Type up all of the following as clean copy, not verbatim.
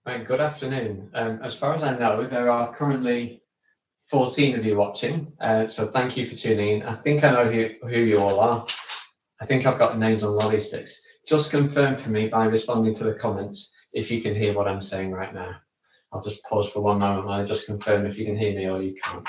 Right, good afternoon. As far as I know, there are currently 14 of you watching, so thank you for tuning in. I think I know who you all are. I think I've got names on lolly sticks. Just confirm for me by responding to the comments if you can hear what I'm saying right now. I'll just pause for one moment while I just confirm if you can hear me or you can't.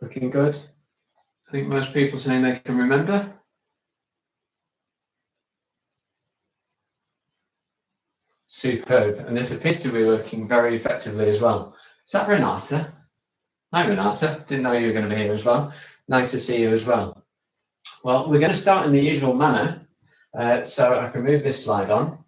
Looking good. I think most people saying they can remember. Superb. And this appears to be working very effectively as well. Is that Renata? Hi, Renata. Didn't know you were going to be here as well. Nice to see you as well. Well, we're going to start in the usual manner. So I can move this slide on.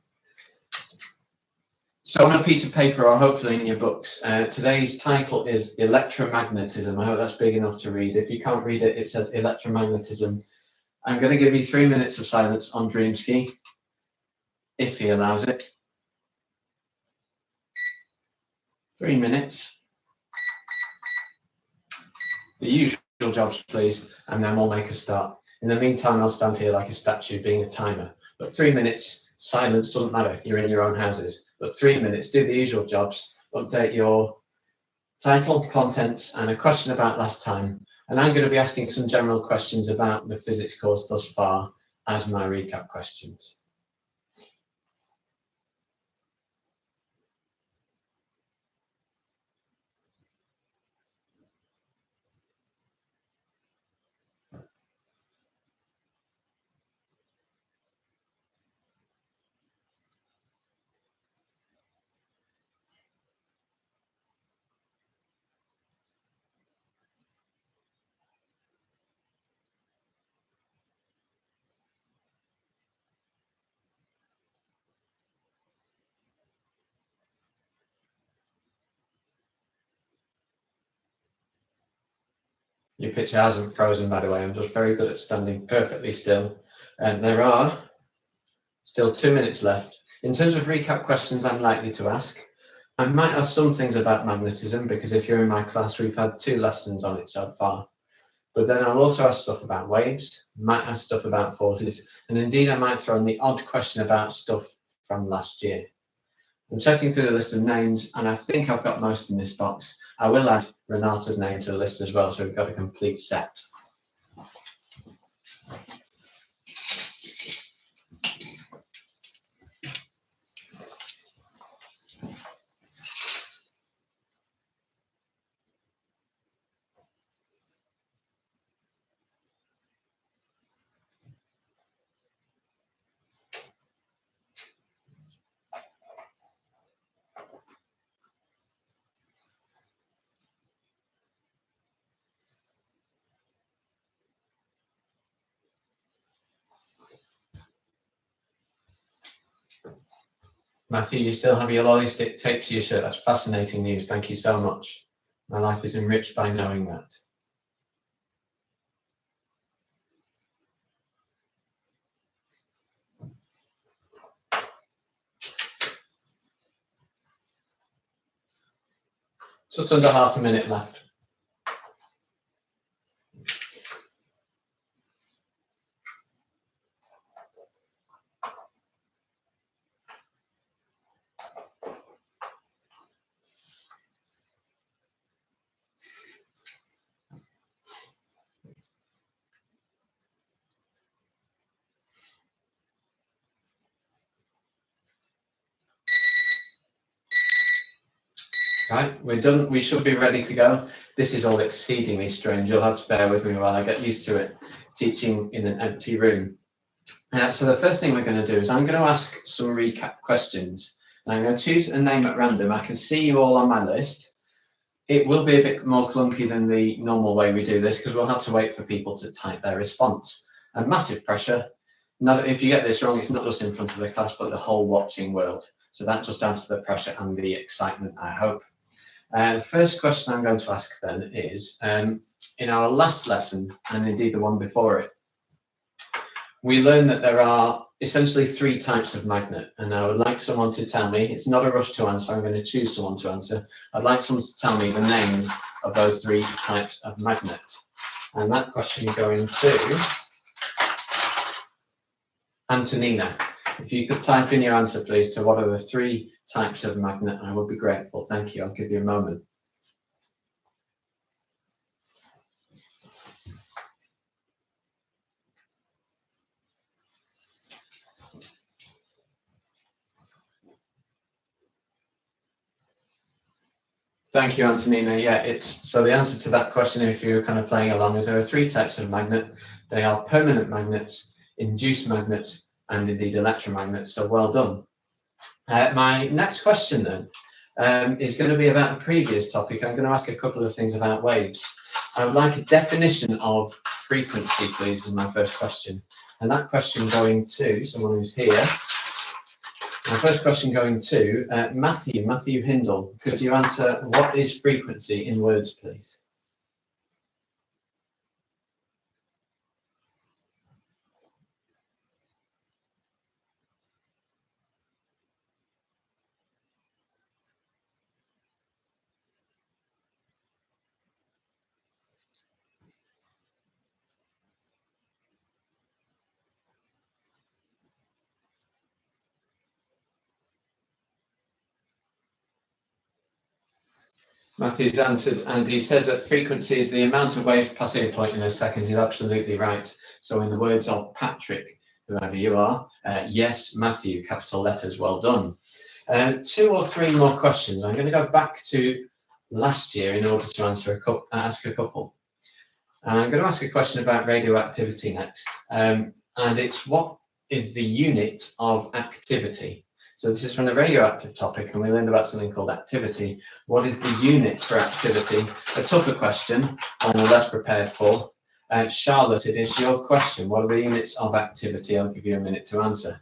So on a piece of paper or hopefully in your books, today's title is Electromagnetism. I hope that's big enough to read. If you can't read it, it says Electromagnetism. I'm going to give you 3 minutes of silence on Dreamski, if he allows it. 3 minutes. The usual jobs, please, and then we'll make a start. In the meantime, I'll stand here like a statue being a timer. But 3 minutes, silence doesn't matter. You're in your own houses. But 3 minutes, do the usual jobs, update your title, contents, and a question about last time. And I'm going to be asking some general questions about the physics course thus far as my recap questions. Your picture hasn't frozen, by the way. I'm just very good at standing perfectly still. And there are still 2 minutes left. In terms of recap questions I'm likely to ask, I might ask some things about magnetism, because if you're in my class, we've had 2 lessons on it so far. But then I'll also ask stuff about waves, might ask stuff about forces, and indeed I might throw in the odd question about stuff from last year. I'm checking through the list of names, and I think I've got most in this box. I will add Renata's name to the list as well, so we've got a complete set. Matthew, you still have your lolly stick taped to your shirt. That's fascinating news. Thank you so much. My life is enriched by knowing that. Just under half a minute left. Right, we're done. We should be ready to go. This is all exceedingly strange. You'll have to bear with me while I get used to it, teaching in an empty room. So the first thing we're going to do is I'm going to ask some recap questions. And I'm going to choose a name at random. I can see you all on my list. It will be a bit more clunky than the normal way we do this, because we'll have to wait for people to type their response. And massive pressure. Not, if you get this wrong, it's not just in front of the class, but the whole watching world. So that just adds to the pressure and the excitement, I hope. The first question I'm going to ask then is, in our last lesson, and indeed the one before it, we learned that there are essentially three types of magnet, and I would like someone to tell me, it's not a rush to answer, I'm going to choose someone to answer. I'd like someone to tell me the names of those three types of magnet. And that question going to Antonina. If you could type in your answer, please, to what are the three types of magnet, I would be grateful. Thank you. I'll give you a moment. Thank you, Antonina. Yeah, so the answer to that question, if you're kind of playing along, is there are three types of magnet. They are permanent magnets, induced magnets, and indeed electromagnets. So well done. My next question then is going to be about the previous topic. I'm going to ask a couple of things about waves. I would like a definition of frequency, please, is my first question. And that question going to someone who's here. My first question going to Matthew Hindle. Could you answer what is frequency in words, please? Matthew's answered, and he says that frequency is the amount of waves passing a point in a second. He's absolutely right. So in the words of Patrick, whoever you are, yes, Matthew, capital letters, well done. Two or three more questions. I'm going to go back to last year in order to ask a couple. And I'm going to ask a question about radioactivity next. And it's what is the unit of activity? So this is from the radioactive topic, and we learned about something called activity. What is the unit for activity? A tougher question, one we're less prepared for. Charlotte, it is your question. What are the units of activity? I'll give you a minute to answer.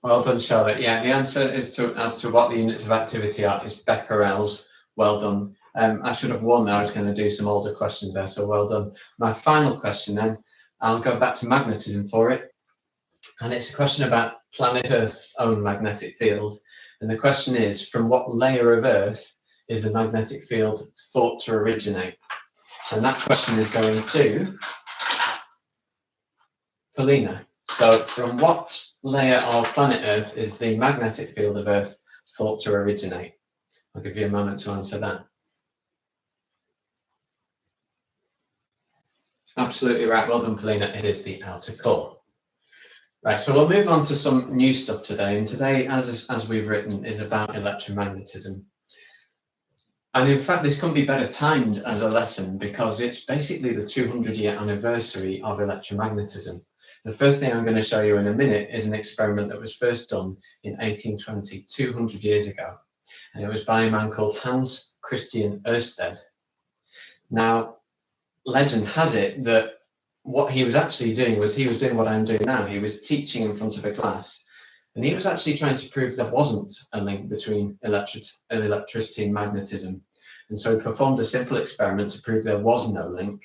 Well done, Charlotte. Yeah, the answer as to what the units of activity are is becquerels. Well done. I should have warned I was going to do some older questions there, so well done. My final question then, I'll go back to magnetism for it. And it's a question about planet Earth's own magnetic field. And the question is, from what layer of Earth is the magnetic field thought to originate? And that question is going to Paulina. So from what layer of planet Earth is the magnetic field of Earth thought to originate? I'll give you a moment to answer that. Absolutely right. Well done, Paulina. It is the outer core. Right, so we'll move on to some new stuff today. And today, as we've written, is about electromagnetism. And in fact, this couldn't be better timed as a lesson because it's basically the 200-year anniversary of electromagnetism. The first thing I'm going to show you in a minute is an experiment that was first done in 1820, 200 years ago. And it was by a man called Hans Christian Ørsted. Now, legend has it that what he was actually doing was he was doing what I'm doing now. He was teaching in front of a class. And he was actually trying to prove there wasn't a link between electricity and magnetism. And so he performed a simple experiment to prove there was no link.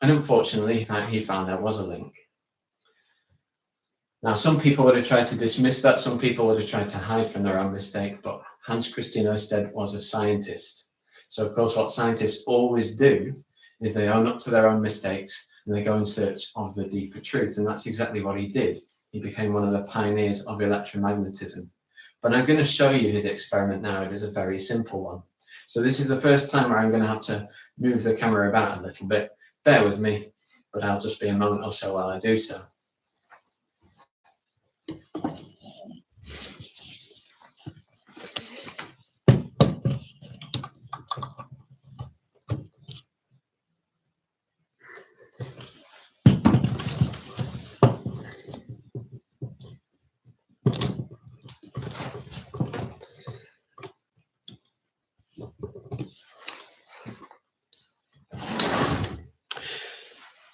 And unfortunately, he found there was a link. Now, some people would have tried to dismiss that. Some people would have tried to hide from their own mistake. But Hans Christian Ørsted was a scientist. So, of course, what scientists always do is they own up to their own mistakes and they go in search of the deeper truth. And that's exactly what he did. He became one of the pioneers of electromagnetism. But I'm going to show you his experiment now. It is a very simple one. So this is the first time where I'm going to have to move the camera about a little bit. Bear with me, but I'll just be a moment or so while I do so.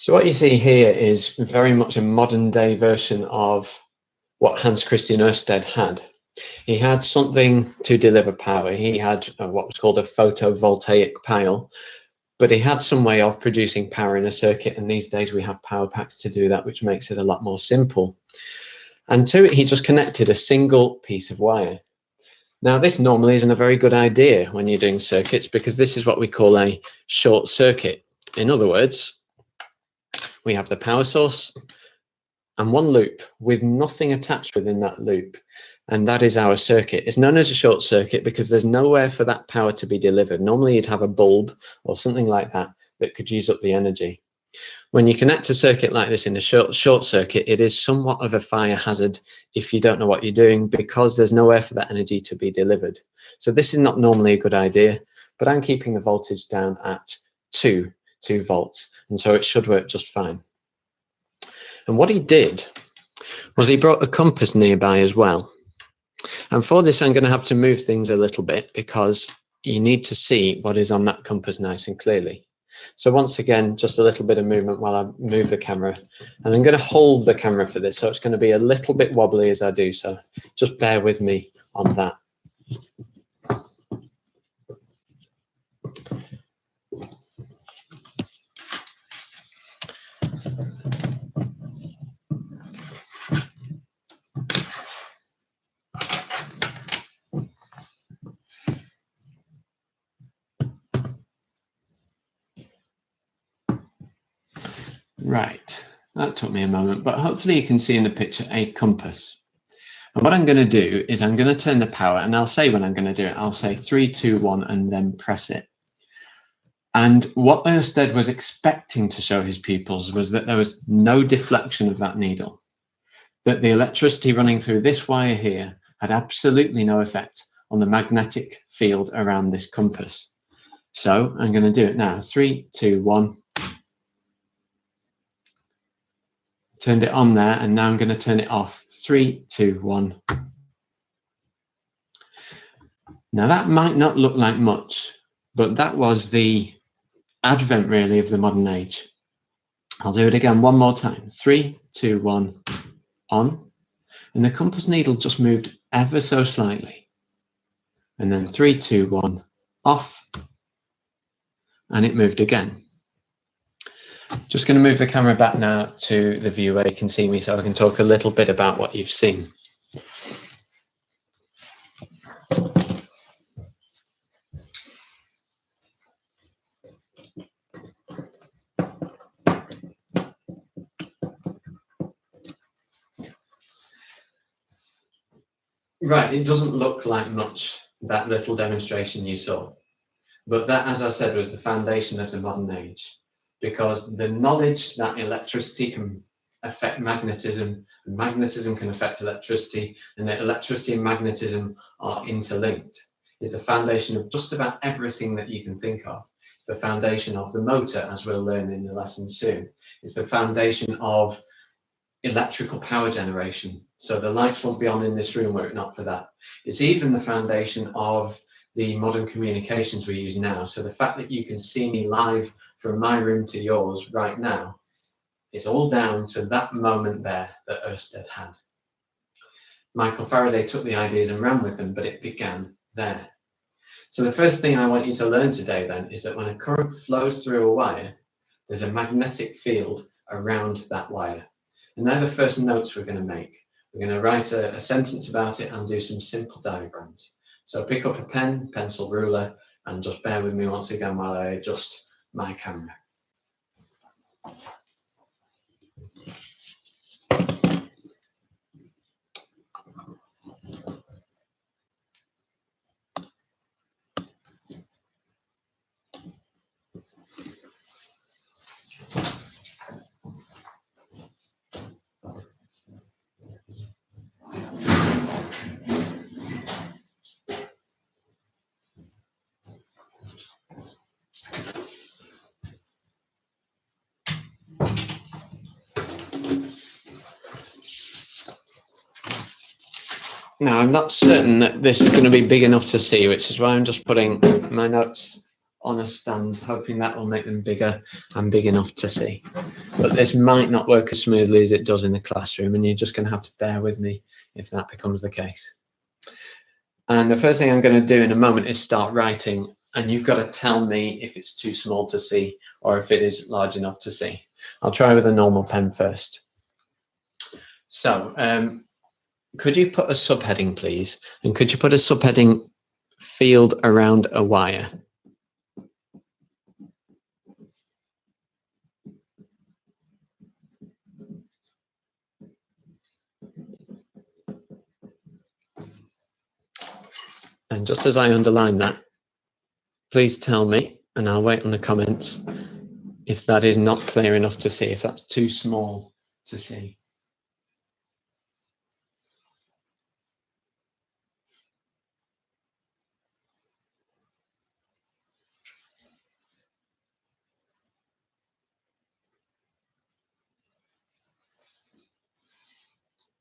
So what you see here is very much a modern day version of what Hans Christian Ørsted had. He had something to deliver power. He had what was called a photovoltaic pile, but he had some way of producing power in a circuit, and these days we have power packs to do that, which makes it a lot more simple. And to it, he just connected a single piece of wire. Now, this normally isn't a very good idea when you're doing circuits, because this is what we call a short circuit. In other words, we have the power source and one loop with nothing attached within that loop, and that is our circuit. It's known as a short circuit because there's nowhere for that power to be delivered. Normally you'd have a bulb or something like that that could use up the energy. When you connect a circuit like this in a short circuit, it is somewhat of a fire hazard if you don't know what you're doing, because there's nowhere for that energy to be delivered. So this is not normally a good idea, but I'm keeping the voltage down at 2 volts, and so it should work just fine. And what he did was he brought a compass nearby as well. And for this, I'm going to have to move things a little bit, because you need to see what is on that compass nice and clearly. So once again, just a little bit of movement while I move the camera, and I'm going to hold the camera for this, so it's going to be a little bit wobbly as I do so. Just bear with me on that. Right, that took me a moment, but hopefully you can see in the picture a compass. And what I'm going to do is I'm going to turn the power, and I'll say when I'm going to do it. I'll say 3, 2, 1, and then press it. And what Ørsted was expecting to show his pupils was that there was no deflection of that needle, that the electricity running through this wire here had absolutely no effect on the magnetic field around this compass. So I'm going to do it now. 3, 2, 1. Turned it on there, and now I'm going to turn it off. 3, 2, 1. Now that might not look like much, but that was the advent really of the modern age. I'll do it again one more time. 3, 2, 1, on. And the compass needle just moved ever so slightly. And then 3, 2, 1, off. And it moved again. Just going to move the camera back now to the view where you can see me, so I can talk a little bit about what you've seen. Right, it doesn't look like much, that little demonstration you saw. But that, as I said, was the foundation of the modern age, because the knowledge that electricity can affect magnetism, and magnetism can affect electricity, and that electricity and magnetism are interlinked, is the foundation of just about everything that you can think of. It's the foundation of the motor, as we'll learn in the lesson soon. It's the foundation of electrical power generation. So the lights won't be on in this room were it not for that. It's even the foundation of the modern communications we use now. So the fact that you can see me live from my room to yours right now is all down to that moment there that Ørsted had. Michael Faraday took the ideas and ran with them, but it began there. So the first thing I want you to learn today then is that when a current flows through a wire, there's a magnetic field around that wire. And they're the first notes we're going to make. We're going to write a sentence about it and do some simple diagrams. So pick up a pen, pencil, ruler, and just bear with me once again while I adjust my camera. Now, I'm not certain that this is going to be big enough to see, which is why I'm just putting my notes on a stand, hoping that will make them bigger and big enough to see. But this might not work as smoothly as it does in the classroom, and you're just going to have to bear with me if that becomes the case. And the first thing I'm going to do in a moment is start writing, and you've got to tell me if it's too small to see or if it is large enough to see. I'll try with a normal pen first. So could you put a subheading, please? And could you put a subheading field around a wire? And just as I underline that, please tell me, and I'll wait on the comments, if that is not clear enough to see, if that's too small to see.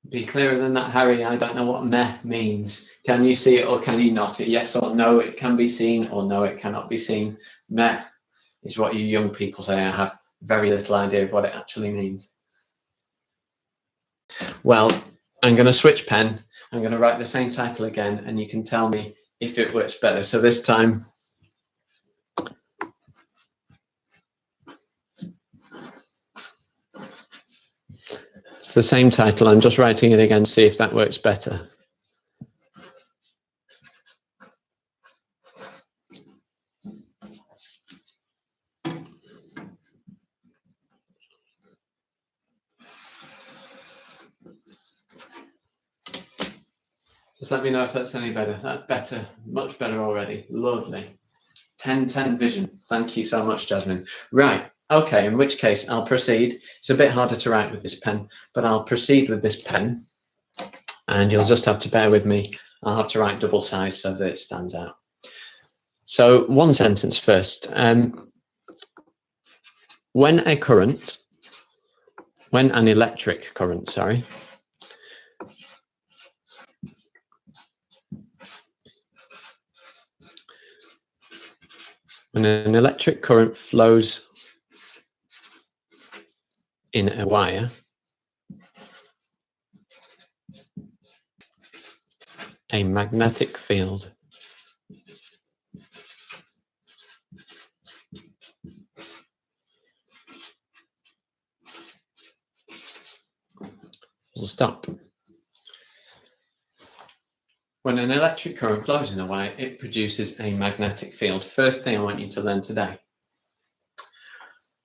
Be clearer than that, Harry. I don't know what meh means. Can you see it or can you not? Yes or no, it can be seen, or no, it cannot be seen. Meh is what you young people say. I have very little idea of what it actually means. Well, I'm going to switch pen. I'm going to write the same title again, and you can tell me if it works better. So this time, it's the same title. I'm just writing it again to see if that works better. Just let me know if that's any better. That's better, much better already. Lovely. 10/10 vision. Thank you so much, Jasmine. Right, okay, in which case I'll proceed. It's a bit harder to write with this pen, but I'll proceed with this pen, and you'll just have to bear with me. I'll have to write double size so that it stands out. So one sentence first. When an electric current, sorry, when an electric current flows in a wire, a magnetic field will stop. When an electric current flows in a wire, it produces a magnetic field. First thing I want you to learn today.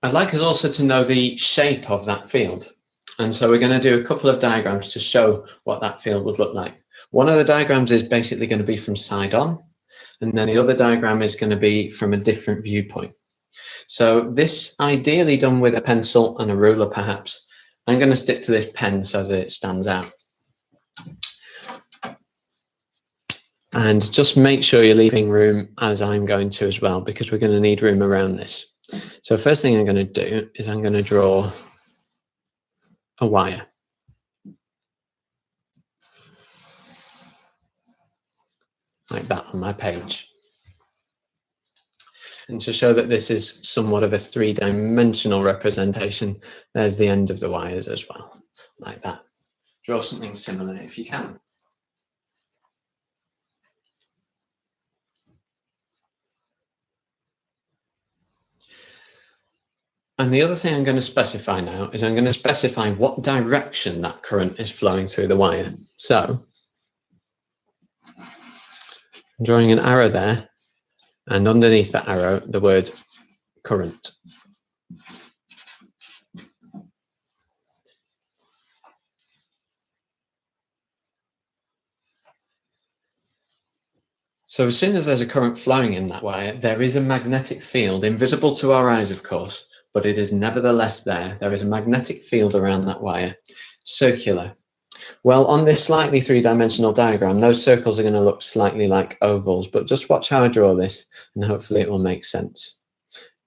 I'd like us also to know the shape of that field. And so we're going to do a couple of diagrams to show what that field would look like. One of the diagrams is basically going to be from side on, and then the other diagram is going to be from a different viewpoint. So this ideally done with a pencil and a ruler perhaps. I'm going to stick to this pen so that it stands out. And just make sure you're leaving room, as I'm going to as well, because we're going to need room around this. So first thing I'm going to do is I'm going to draw a wire. Like that on my page. And to show that this is somewhat of a three-dimensional representation, there's the end of the wires as well, like that. Draw something similar if you can. And the other thing I'm going to specify now is I'm going to specify what direction that current is flowing through the wire. So I'm drawing an arrow there, and underneath that arrow, the word current. So as soon as there's a current flowing in that wire, there is a magnetic field, invisible to our eyes, of course, but it is nevertheless there. There is a magnetic field around that wire, circular. Well, on this slightly three-dimensional diagram, those circles are going to look slightly like ovals, but just watch how I draw this, and hopefully it will make sense.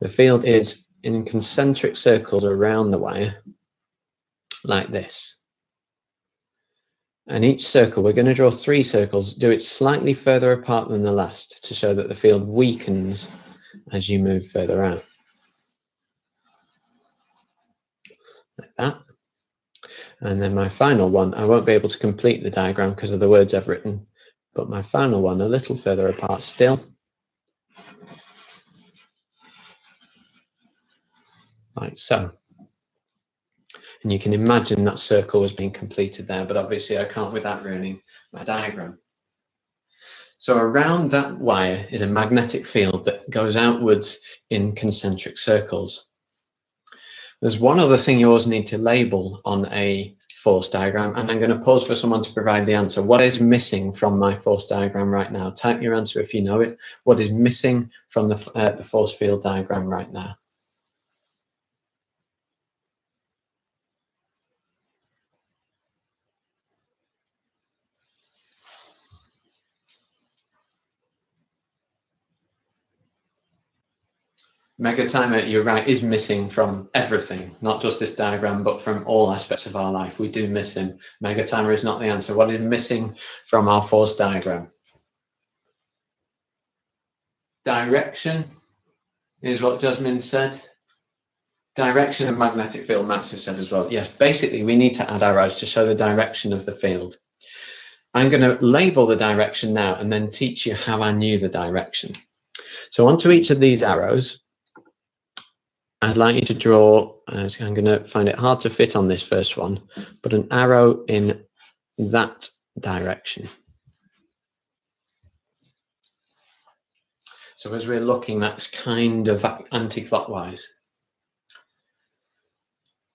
The field is in concentric circles around the wire, like this. And each circle, we're going to draw 3 circles, do it slightly further apart than the last to show that the field weakens as you move further out. Like that. And then my final one, I won't be able to complete the diagram because of the words I've written, but my final one a little further apart still. Like so. And you can imagine that circle was being completed there, but obviously I can't without ruining my diagram. So around that wire is a magnetic field that goes outwards in concentric circles. There's one other thing you always need to label on a force diagram, and I'm going to pause for someone to provide the answer. What is missing from my force diagram right now? Type your answer if you know it. What is missing from the force field diagram right now? Megatimer, you're right, is missing from everything, not just this diagram, but from all aspects of our life. We do miss him. Megatimer is not the answer. What is missing from our force diagram? Direction is what Jasmine said. Direction of magnetic field, Max has said as well. Yes, basically we need to add arrows to show the direction of the field. I'm going to label the direction now and then teach you how I knew the direction. So onto each of these arrows, I'd like you to draw, I'm going to find it hard to fit on this first one, but an arrow in that direction. So as we're looking, that's kind of anti-clockwise.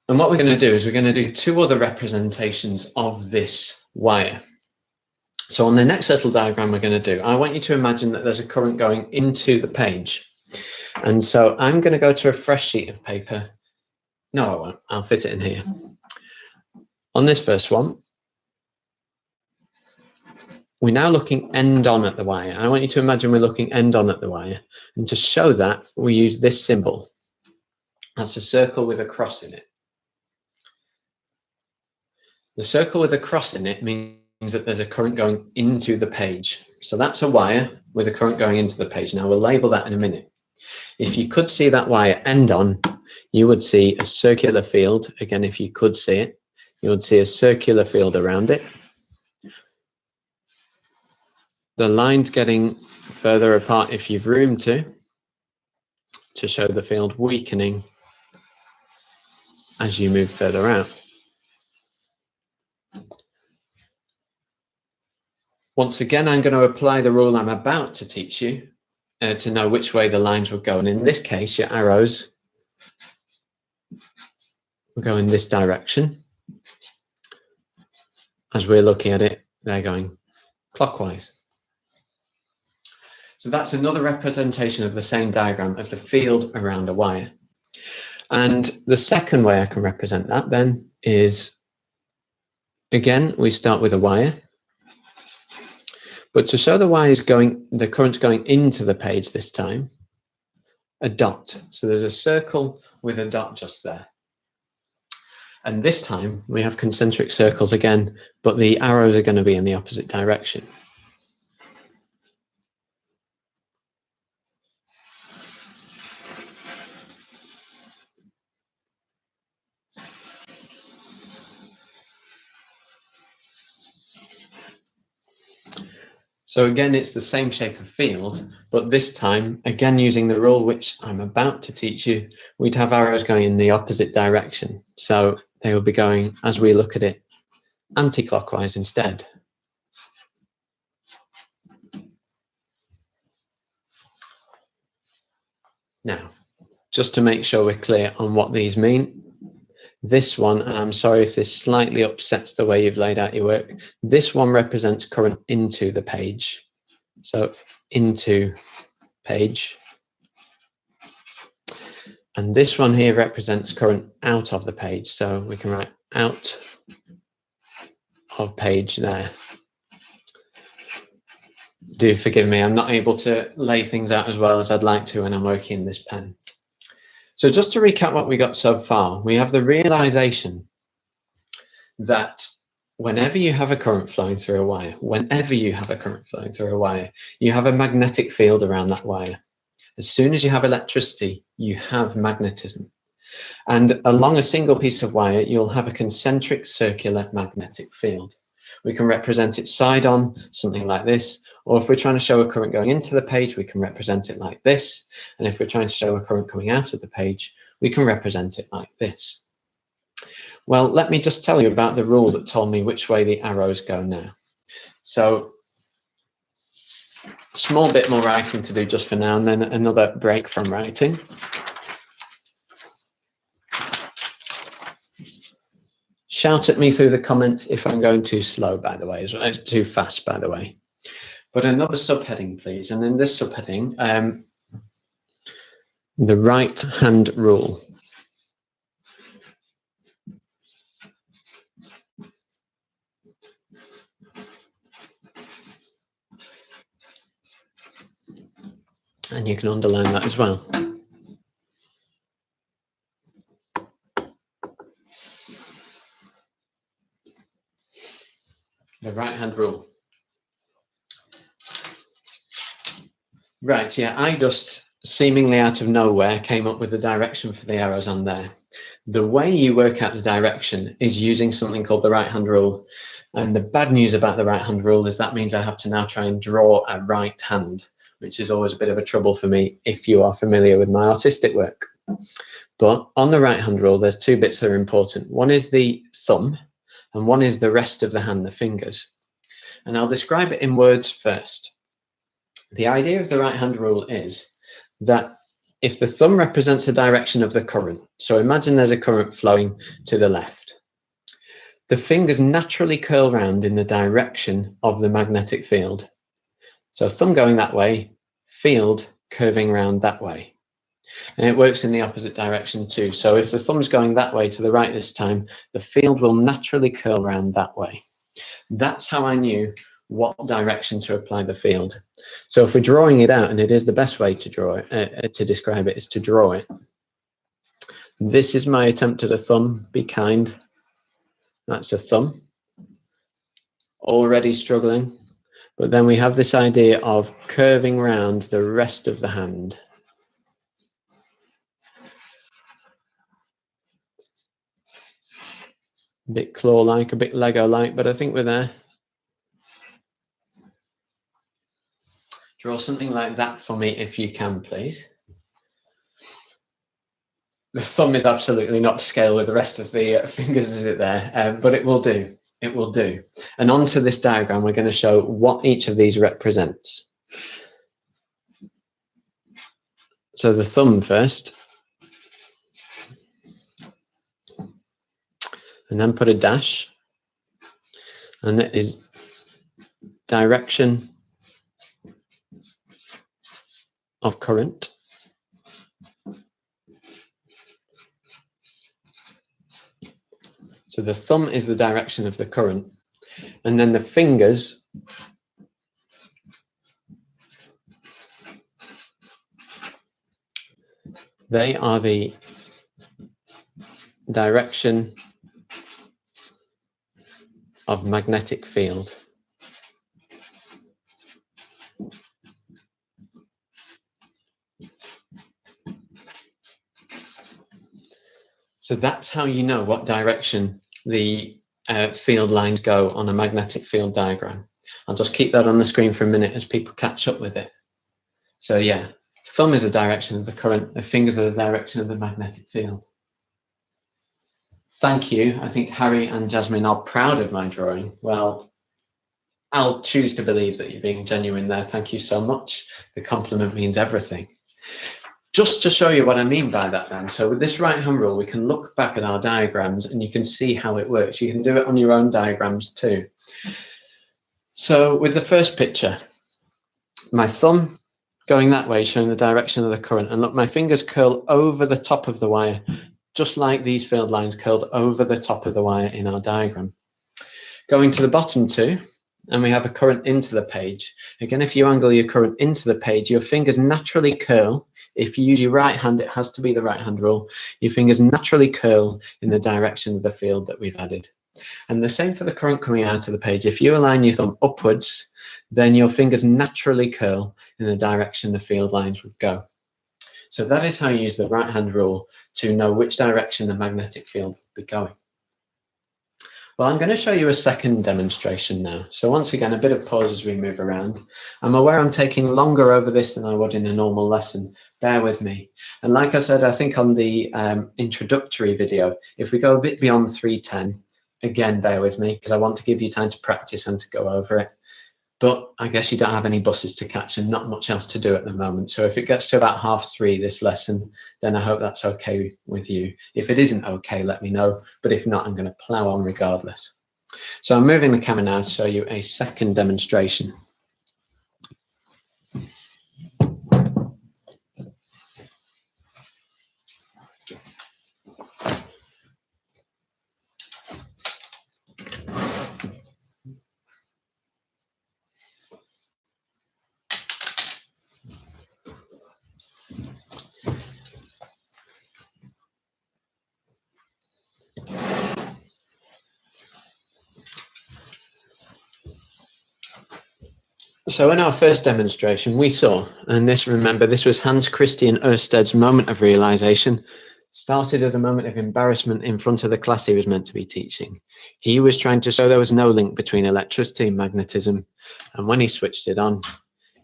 And what we're going to do is we're going to do two other representations of this wire. So on the next little diagram we're going to do, I want you to imagine that there's a current going into the page. And so I'm going to go to a fresh sheet of paper. No, I won't. I'll fit it in here. On this first one, we're now looking end on at the wire. I want you to imagine we're looking end on at the wire. And to show that, we use this symbol. That's a circle with a cross in it. The circle with a cross in it means that there's a current going into the page. So that's a wire with a current going into the page. Now we'll label that in a minute. If you could see that wire end on, you would see a circular field. Again, if you could see it, you would see a circular field around it. The line's getting further apart if you've room to show the field weakening as you move further out. Once again, I'm going to apply the rule I'm about to teach you to know which way the lines will go. And in this case, your arrows will go in this direction. As we're looking at it, they're going clockwise. So that's another representation of the same diagram of the field around a wire. And the second way I can represent that then is, again, we start with a wire. But to show the wire is going, the current's going into the page this time, a dot. So there's a circle with a dot just there. And this time we have concentric circles again, but the arrows are going to be in the opposite direction. So again, it's the same shape of field, but this time, again, using the rule which I'm about to teach you, we'd have arrows going in the opposite direction. So they will be going, as we look at it, anti-clockwise instead. Now, just to make sure we're clear on what these mean, this one, and I'm sorry if this slightly upsets the way you've laid out your work, this one represents current into the page. So into page. And this one here represents current out of the page. So we can write out of page there. Do forgive me, I'm not able to lay things out as well as I'd like to when I'm working in this pen. So just to recap what we got so far, we have the realization that whenever you have a current flowing through a wire, you have a magnetic field around that wire. As soon as you have electricity, you have magnetism. And along a single piece of wire, you'll have a concentric circular magnetic field. We can represent it side on, something like this, or if we're trying to show a current going into the page, we can represent it like this. And if we're trying to show a current coming out of the page, we can represent it like this. Well, let me just tell you about the rule that told me which way the arrows go now. So, small bit more writing to do just for now, and then another break from writing. Shout at me through the comments if I'm going too slow, by the way, too fast, by the way. But another subheading, please. And in this subheading, the right-hand rule. And you can underline that as well. The right-hand rule. Right, yeah, I just seemingly out of nowhere came up with the direction for the arrows on there. The way you work out the direction is using something called the right-hand rule. And the bad news about the right-hand rule is that means I have to now try and draw a right hand, which is always a bit of a trouble for me if you are familiar with my artistic work. But on the right-hand rule, there's two bits that are important. One is the thumb, and one is the rest of the hand, the fingers. And I'll describe it in words first. The idea of the right-hand rule is that if the thumb represents the direction of the current, so imagine there's a current flowing to the left, the fingers naturally curl round in the direction of the magnetic field. So thumb going that way, field curving round that way. And it works in the opposite direction too. So if the thumb's going that way to the right this time, the field will naturally curl round that way. That's how I knew what direction to apply the field. So if we're drawing it out, and it is the best way to draw it, to describe it, is to draw it. This is my attempt at a thumb. Be kind. That's a thumb. Already struggling. But then we have this idea of curving round the rest of the hand. A bit claw-like, a bit Lego-like, but I think we're there. Draw something like that for me if you can, please. The thumb is absolutely not to scale with the rest of the fingers, is it there? But it will do. It will do. And onto this diagram, we're going to show what each of these represents. So the thumb first. And then put a dash. And that is direction of current. So the thumb is the direction of the current, and then the fingers they are the direction of magnetic field. So that's how you know what direction the field lines go on a magnetic field diagram. I'll just keep that on the screen for a minute as people catch up with it. So yeah, thumb is the direction of the current, the fingers are the direction of the magnetic field. Thank you. I think Harry and Jasmine are proud of my drawing. Well, I'll choose to believe that you're being genuine there. Thank you so much. The compliment means everything. Just to show you what I mean by that then, so with this right-hand rule, we can look back at our diagrams and you can see how it works. You can do it on your own diagrams too. So with the first picture, my thumb going that way, showing the direction of the current, and look, my fingers curl over the top of the wire, just like these field lines curled over the top of the wire in our diagram. Going to the bottom two, and we have a current into the page. Again, if you angle your current into the page, your fingers naturally curl. If you use your right hand, it has to be the right hand rule. Your fingers naturally curl in the direction of the field that we've added. And the same for the current coming out of the page. If you align your thumb upwards, then your fingers naturally curl in the direction the field lines would go. So that is how you use the right-hand rule to know which direction the magnetic field will be going. Well, I'm going to show you a second demonstration now. So once again, a bit of pause as we move around. I'm aware I'm taking longer over this than I would in a normal lesson. Bear with me. And like I said, I think on the introductory video, if we go a bit beyond 310, again, bear with me, because I want to give you time to practice and to go over it. But I guess you don't have any buses to catch and not much else to do at the moment. So if it gets to about 3:30 this lesson, then I hope that's okay with you. If it isn't okay, let me know. But if not, I'm going to plow on regardless. So I'm moving the camera now to show you a second demonstration. So in our first demonstration, we saw, and this, remember, this was Hans Christian Ørsted's moment of realization, started as a moment of embarrassment in front of the class he was meant to be teaching. He was trying to show there was no link between electricity and magnetism, and when he switched it on,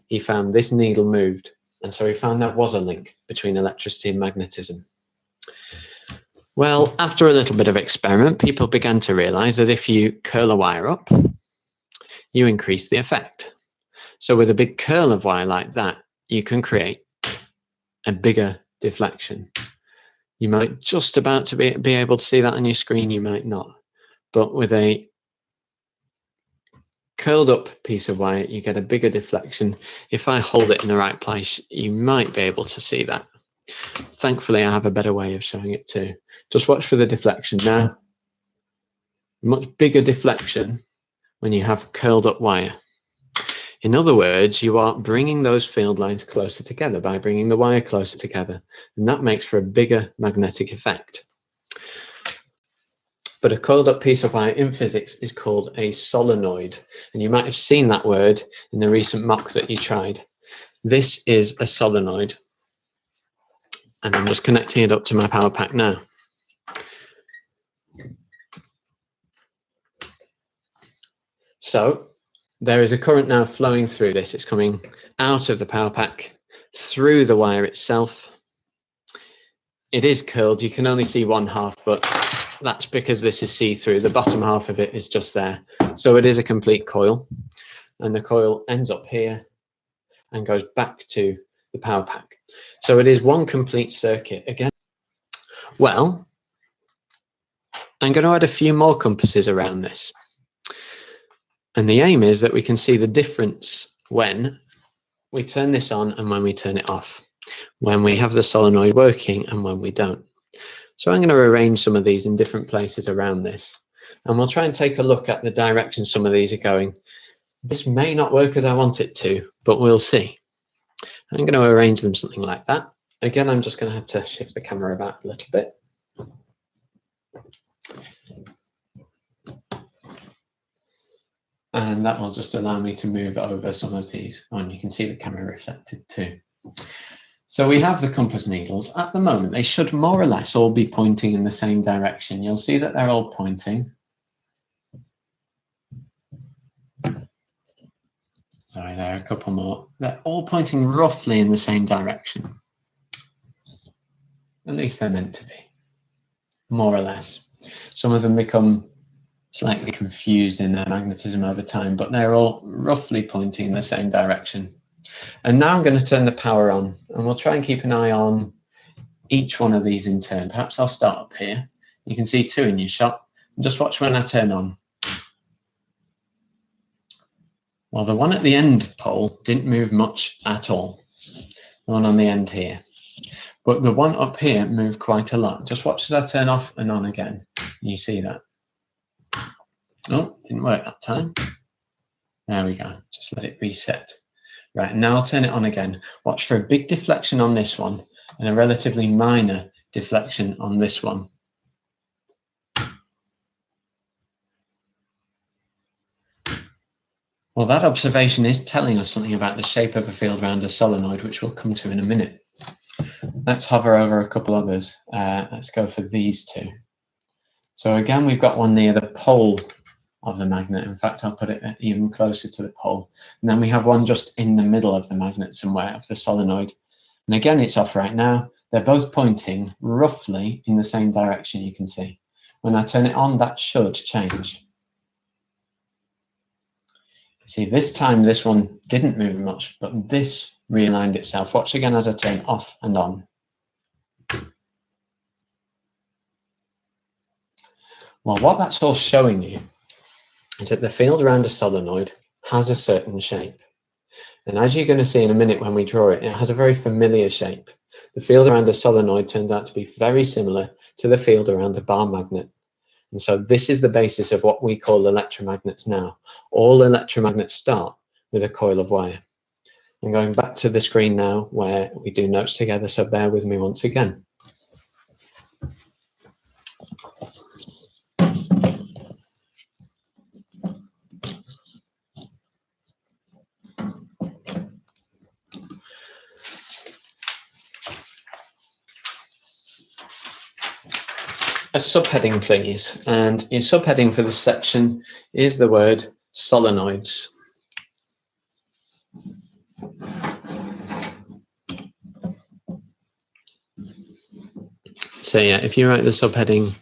he found this needle moved, and so he found there was a link between electricity and magnetism. Well, after a little bit of experiment, people began to realize that if you curl a wire up, you increase the effect. So with a big curl of wire like that, you can create a bigger deflection. You might just about to be able to see that on your screen, you might not. But with a curled up piece of wire, you get a bigger deflection. If I hold it in the right place, you might be able to see that. Thankfully, I have a better way of showing it too. Just watch for the deflection now. Much bigger deflection when you have curled up wire. In other words, you are bringing those field lines closer together by bringing the wire closer together, and that makes for a bigger magnetic effect. But a coiled up piece of wire in physics is called a solenoid, and you might have seen that word in the recent mock that you tried. This is a solenoid, and I'm just connecting it up to my power pack now. So there is a current now flowing through this. It's coming out of the power pack through the wire itself. It is curled. You can only see one half, but that's because this is see-through. The bottom half of it is just there. So it is a complete coil, and the coil ends up here and goes back to the power pack. So it is one complete circuit again. Well, I'm going to add a few more compasses around this. And the aim is that we can see the difference when we turn this on and when we turn it off, when we have the solenoid working and when we don't. So I'm going to arrange some of these in different places around this, and we'll try and take a look at the direction some of these are going. This may not work as I want it to, but we'll see. I'm going to arrange them something like that. Again, I'm just going to have to shift the camera about a little bit. And that will just allow me to move over some of these. Oh, and you can see the camera reflected too. So we have the compass needles. At the moment, they should more or less all be pointing in the same direction. You'll see that they're all pointing. Sorry, there are a couple more. They're all pointing roughly in the same direction. At least they're meant to be, more or less. Some of them become slightly confused in their magnetism over time, but they're all roughly pointing in the same direction. And now I'm going to turn the power on, and we'll try and keep an eye on each one of these in turn. Perhaps I'll start up here. You can see two in your shot. And just watch when I turn on. Well, the one at the end pole didn't move much at all. The one on the end here. But the one up here moved quite a lot. Just watch as I turn off and on again. You see that? Oh, didn't work that time. There we go. Just let it reset. Right, and now I'll turn it on again. Watch for a big deflection on this one and a relatively minor deflection on this one. Well, that observation is telling us something about the shape of a field around a solenoid, which we'll come to in a minute. Let's hover over a couple others. Let's go for these two. So again, we've got one near the pole of the magnet. In fact, I'll put it even closer to the pole. And then we have one just in the middle of the magnet somewhere, of the solenoid. And again, it's off right now. They're both pointing roughly in the same direction, you can see. When I turn it on, that should change. See, this time this one didn't move much, but this realigned itself. Watch again as I turn off and on. Well, what that's all showing you is that the field around a solenoid has a certain shape. And as you're going to see in a minute when we draw it, it has a very familiar shape. The field around a solenoid turns out to be very similar to the field around a bar magnet. And so this is the basis of what we call electromagnets now. All electromagnets start with a coil of wire. I'm going back to the screen now where we do notes together, so bear with me once again. A subheading, please. And your subheading for this section is the word solenoids. So yeah, if you write the subheading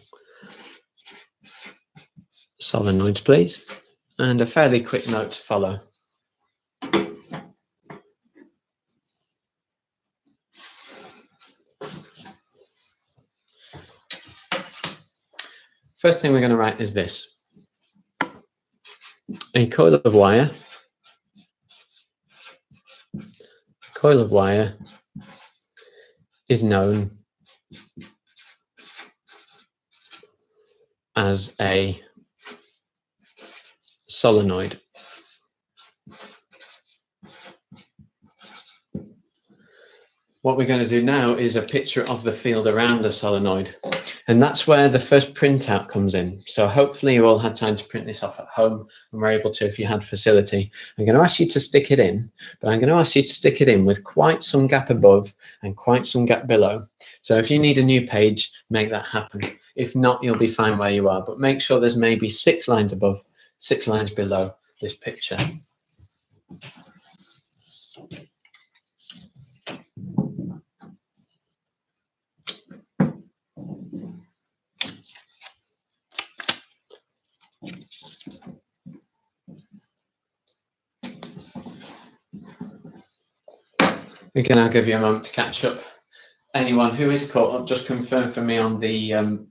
solenoids, please, and a fairly quick note to follow. First thing we're going to write is this. A coil of wire. A coil of wire is known as a solenoid. What we're going to do now is a picture of the field around a solenoid, and that's where the first printout comes in. So hopefully you all had time to print this off at home and were able to if you had facility. I'm going to ask you to stick it in, but I'm going to ask you to stick it in with quite some gap above and quite some gap below. So if you need a new page, make that happen. If not, you'll be fine where you are, but make sure there's maybe 6 lines above, 6 lines below this picture. Again, I'll give you a moment to catch up. Anyone who is caught up, just confirm for me on the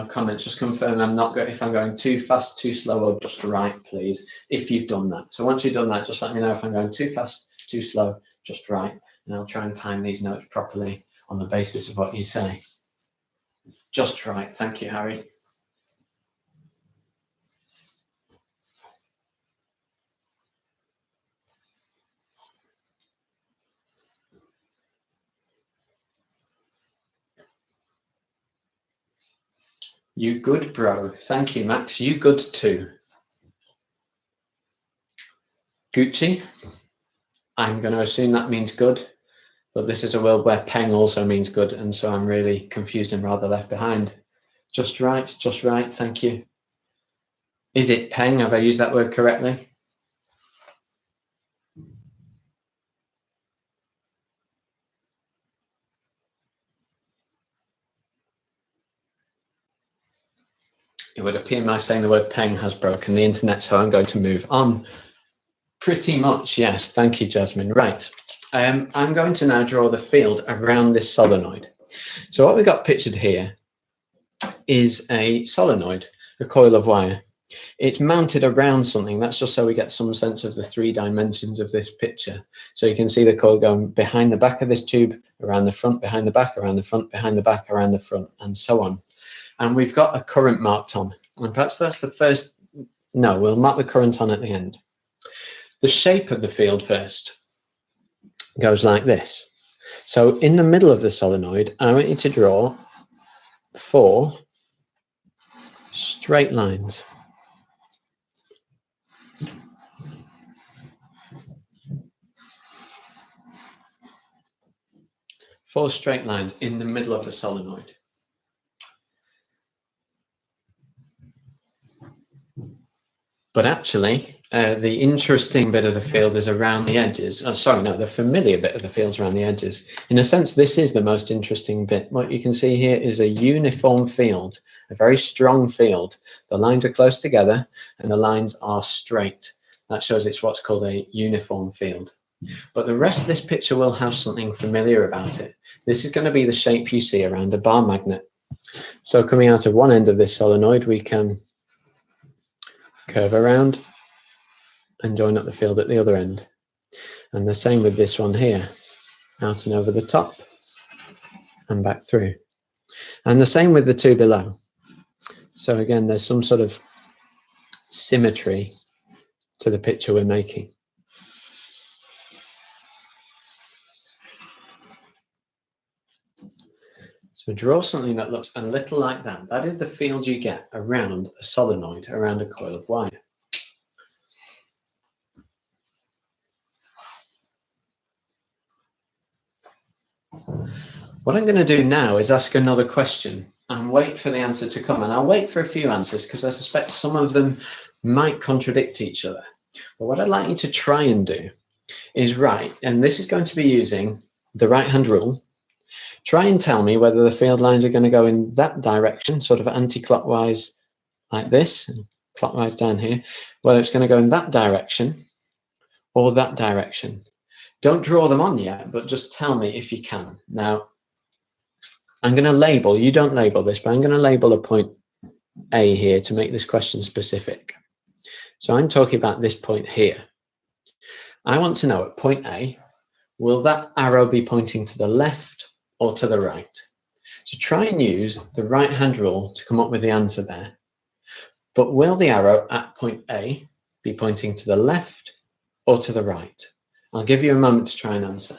comments. Just confirm if I'm going too fast, too slow, or just right, please. If you've done that. So once you've done that, just let me know if I'm going too fast, too slow, just right, and I'll try and time these notes properly on the basis of what you say. Just right. Thank you, Harry. You good, bro. Thank you, Max. You good too. Gucci. I'm going to assume that means good, but this is a world where peng also means good, and so I'm really confused and rather left behind. Just right, thank you. Is it peng? Have I used that word correctly? It would appear my saying the word peng has broken the internet, so I'm going to move on. Pretty much, yes. Thank you, Jasmine. Right. I'm going to now draw the field around this solenoid. So what we've got pictured here is a solenoid, a coil of wire. It's mounted around something. That's just so we get some sense of the 3 dimensions of this picture. So you can see the coil going behind the back of this tube, around the front, behind the back, around the front, behind the back, around the front, and so on. And we've got a current marked on. And perhaps that's the first. No, we'll mark the current on at the end. The shape of the field first goes like this. So in the middle of the solenoid, I want you to draw 4 straight lines. 4 straight lines in the middle of the solenoid. But actually, the interesting bit of the field is around the edges. Oh, sorry, no, the familiar bit of the field's around the edges. In a sense, this is the most interesting bit. What you can see here is a uniform field, a very strong field. The lines are close together and the lines are straight. That shows it's what's called a uniform field. But the rest of this picture will have something familiar about it. This is going to be the shape you see around a bar magnet. So coming out of one end of this solenoid, we can curve around and join up the field at the other end. And the same with this one here, out and over the top and back through. And the same with the two below. So again, there's some sort of symmetry to the picture we're making. So draw something that looks a little like that. That is the field you get around a solenoid, around a coil of wire. What I'm going to do now is ask another question and wait for the answer to come. And I'll wait for a few answers because I suspect some of them might contradict each other. But what I'd like you to try and do is write, and this is going to be using the right-hand rule. Try and tell me whether the field lines are going to go in that direction, sort of anti-clockwise like this, and clockwise down here, whether it's going to go in that direction or that direction. Don't draw them on yet, but just tell me if you can. Now, I'm going to label, you don't label this, but I'm going to label a point A here to make this question specific. So I'm talking about this point here. I want to know at point A, will that arrow be pointing to the left or to the right? So try and use the right-hand rule to come up with the answer there. But will the arrow at point A be pointing to the left or to the right? I'll give you a moment to try and answer.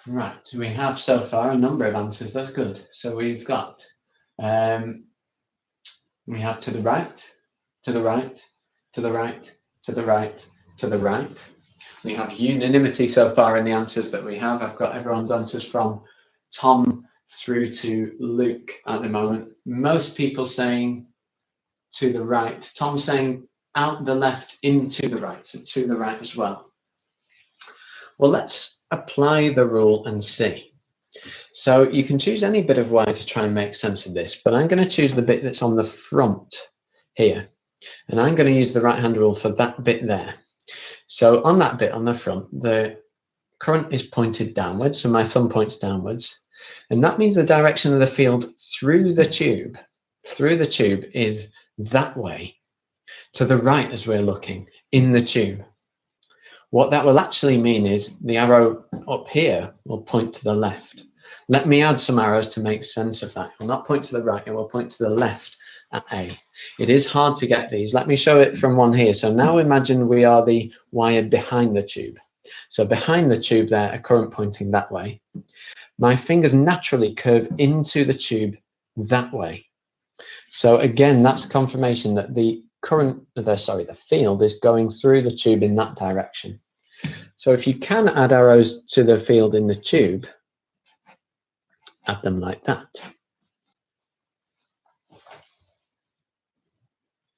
Right, we have so far a number of answers. That's good. So we've got, we have to the right, to the right, to the right, to the right, to the right. We have unanimity so far in the answers that we have. I've got everyone's answers from Tom through to Luke at the moment. Most people saying to the right. Tom saying out the left into the right, so to the right as well. Well, let's apply the rule and see. So you can choose any bit of wire to try and make sense of this, but I'm going to choose the bit that's on the front here. And I'm going to use the right-hand rule for that bit there. So on that bit on the front, the current is pointed downwards, so my thumb points downwards. And that means the direction of the field through the tube is that way, to the right as we're looking, in the tube. What that will actually mean is the arrow up here will point to the left. Let me add some arrows to make sense of that. It will not point to the right, it will point to the left at A. It is hard to get these. Let me show it from one here. So now imagine we are the wire behind the tube. So behind the tube there, a current pointing that way. My fingers naturally curve into the tube that way. So again, that's confirmation that the the field is going through the tube in that direction. So if you can add arrows to the field in the tube, add them like that.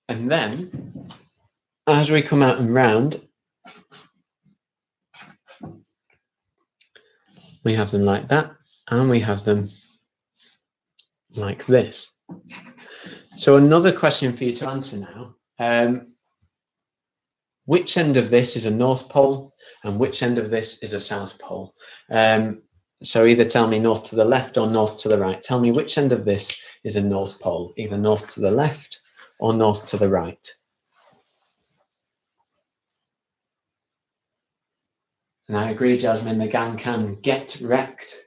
And then, as we come out and round, we have them like that, and we have them like this. So another question for you to answer now. which end of this is a north pole and which end of this is a south pole. So either tell me north to the left or north to the right. Tell me which end of this is a north pole, either north to the left or north to the right. And I agree, Jasmine, the gang can get wrecked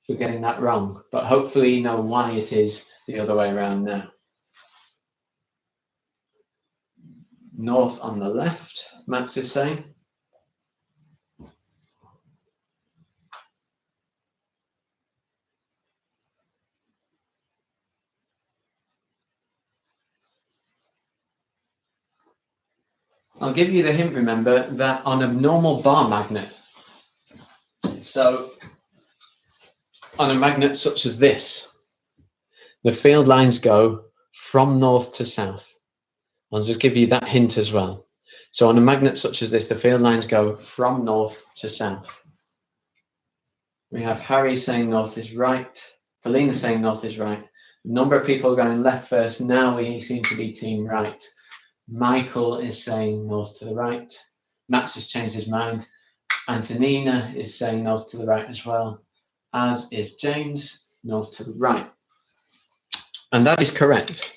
for getting that wrong, but hopefully you know why it is the other way around now. North on the left, Max is saying. I'll give you the hint, remember, that on a normal bar magnet, so on a magnet such as this, the field lines go from north to south. I'll just give you that hint as well. So on a magnet such as this, the field lines go from north to south. We have Harry saying north is right, Paulina saying north is right. A number of people are going left first. Now we seem to be team right. Michael is saying north to the right. Max has changed his mind. Antonina is saying north to the right as well, as is James, north to the right. And that is correct.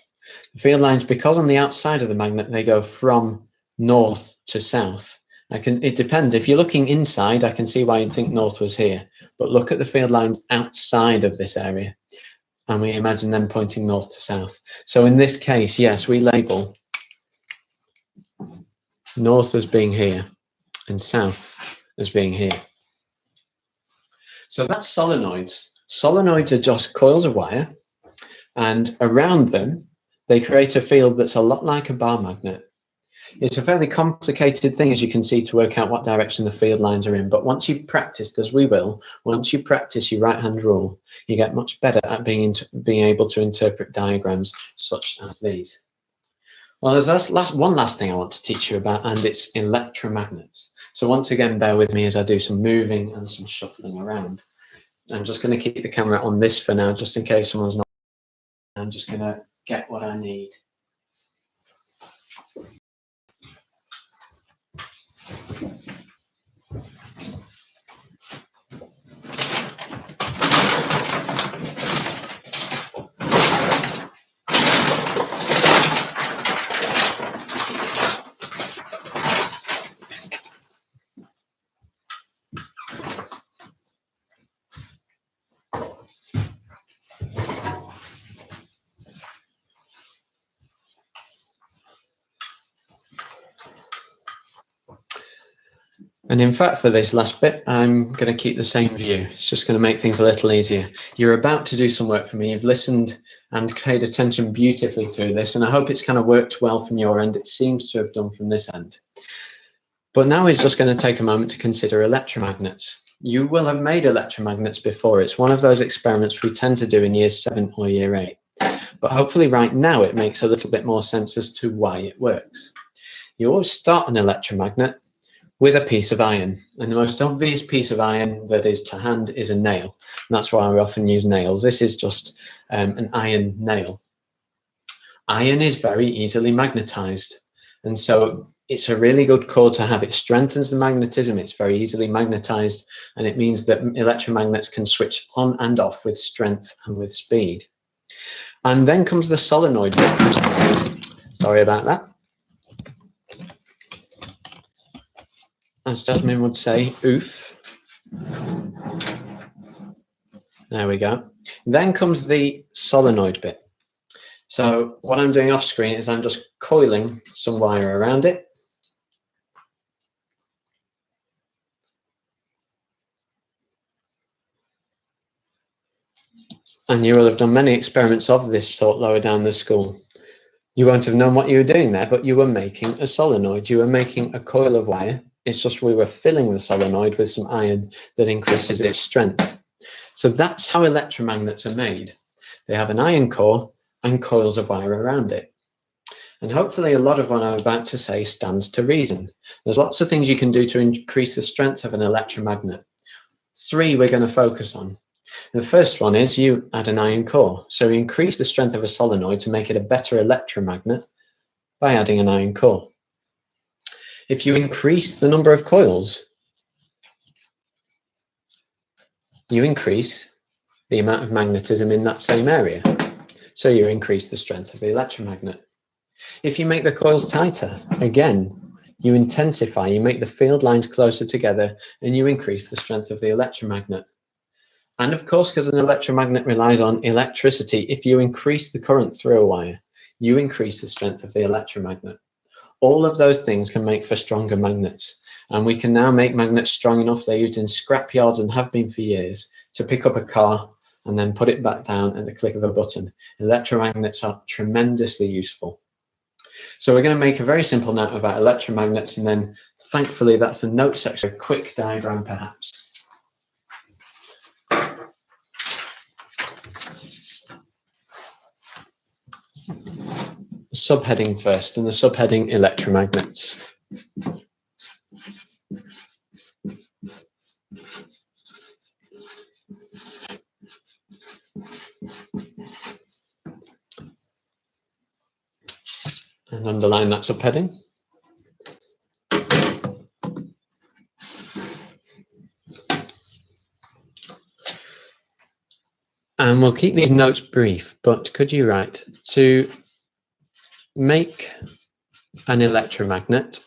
The field lines, because on the outside of the magnet, they go from north to south. It depends. If you're looking inside, I can see why you'd think north was here. But look at the field lines outside of this area, and we imagine them pointing north to south. So in this case, yes, we label north as being here and south as being here. So that's solenoids. Solenoids are just coils of wire, and around them, they create a field that's a lot like a bar magnet. It's a fairly complicated thing, as you can see, to work out what direction the field lines are in. But once you've practiced, as we will, once you practice your right-hand rule, you get much better at being able to interpret diagrams such as these. Well, there's one last thing I want to teach you about, and it's electromagnets. So once again, bear with me as I do some moving and some shuffling around. I'm just going to keep the camera on this for now, just in case someone's not. I'm just going to get what I need. And in fact, for this last bit, I'm going to keep the same view. It's just going to make things a little easier. You're about to do some work for me. You've listened and paid attention beautifully through this, and I hope it's kind of worked well from your end. It seems to have done from this end. But now we're just going to take a moment to consider electromagnets. You will have made electromagnets before. It's one of those experiments we tend to do in year 7 or year 8. But hopefully right now it makes a little bit more sense as to why it works. You always start an electromagnet with a piece of iron, and the most obvious piece of iron that is to hand is a nail, and that's why we often use nails. This is just an iron nail. Iron is very easily magnetized, and so it's a really good core to have. It strengthens the magnetism, it's very easily magnetized, and it means that electromagnets can switch on and off with strength and with speed. And then comes the solenoid bit. Sorry about that. As Jasmine would say, oof. There we go. Then comes the solenoid bit. So what I'm doing off screen is I'm just coiling some wire around it. And you will have done many experiments of this sort lower down the school. You won't have known what you were doing there, but you were making a solenoid. You were making a coil of wire. It's just we were filling the solenoid with some iron that increases its strength. So that's how electromagnets are made. They have an iron core and coils of wire around it. And hopefully a lot of what I'm about to say stands to reason. There's lots of things you can do to increase the strength of an electromagnet. 3 we're going to focus on. The first one is you add an iron core. So you increase the strength of a solenoid to make it a better electromagnet by adding an iron core. If you increase the number of coils, you increase the amount of magnetism in that same area. So you increase the strength of the electromagnet. If you make the coils tighter, again, you intensify, you make the field lines closer together, and you increase the strength of the electromagnet. And of course, because an electromagnet relies on electricity, if you increase the current through a wire, you increase the strength of the electromagnet. All of those things can make for stronger magnets. And we can now make magnets strong enough, they're used in scrap yards and have been for years, to pick up a car and then put it back down at the click of a button. Electromagnets are tremendously useful. So we're going to make a very simple note about electromagnets, and then thankfully that's the note section, a quick diagram perhaps. Subheading first, and the subheading electromagnets. And underline that subheading. And we'll keep these notes brief, but could you write, to make an electromagnet,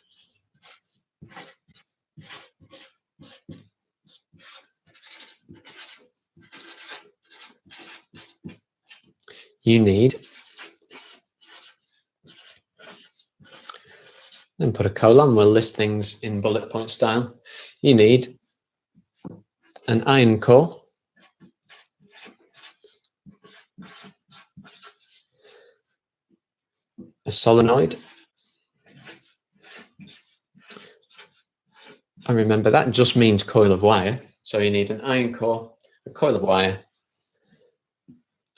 you need, and put a colon, we'll list things in bullet point style. You need an iron core, a solenoid, and remember that just means coil of wire, so you need an iron core, a coil of wire,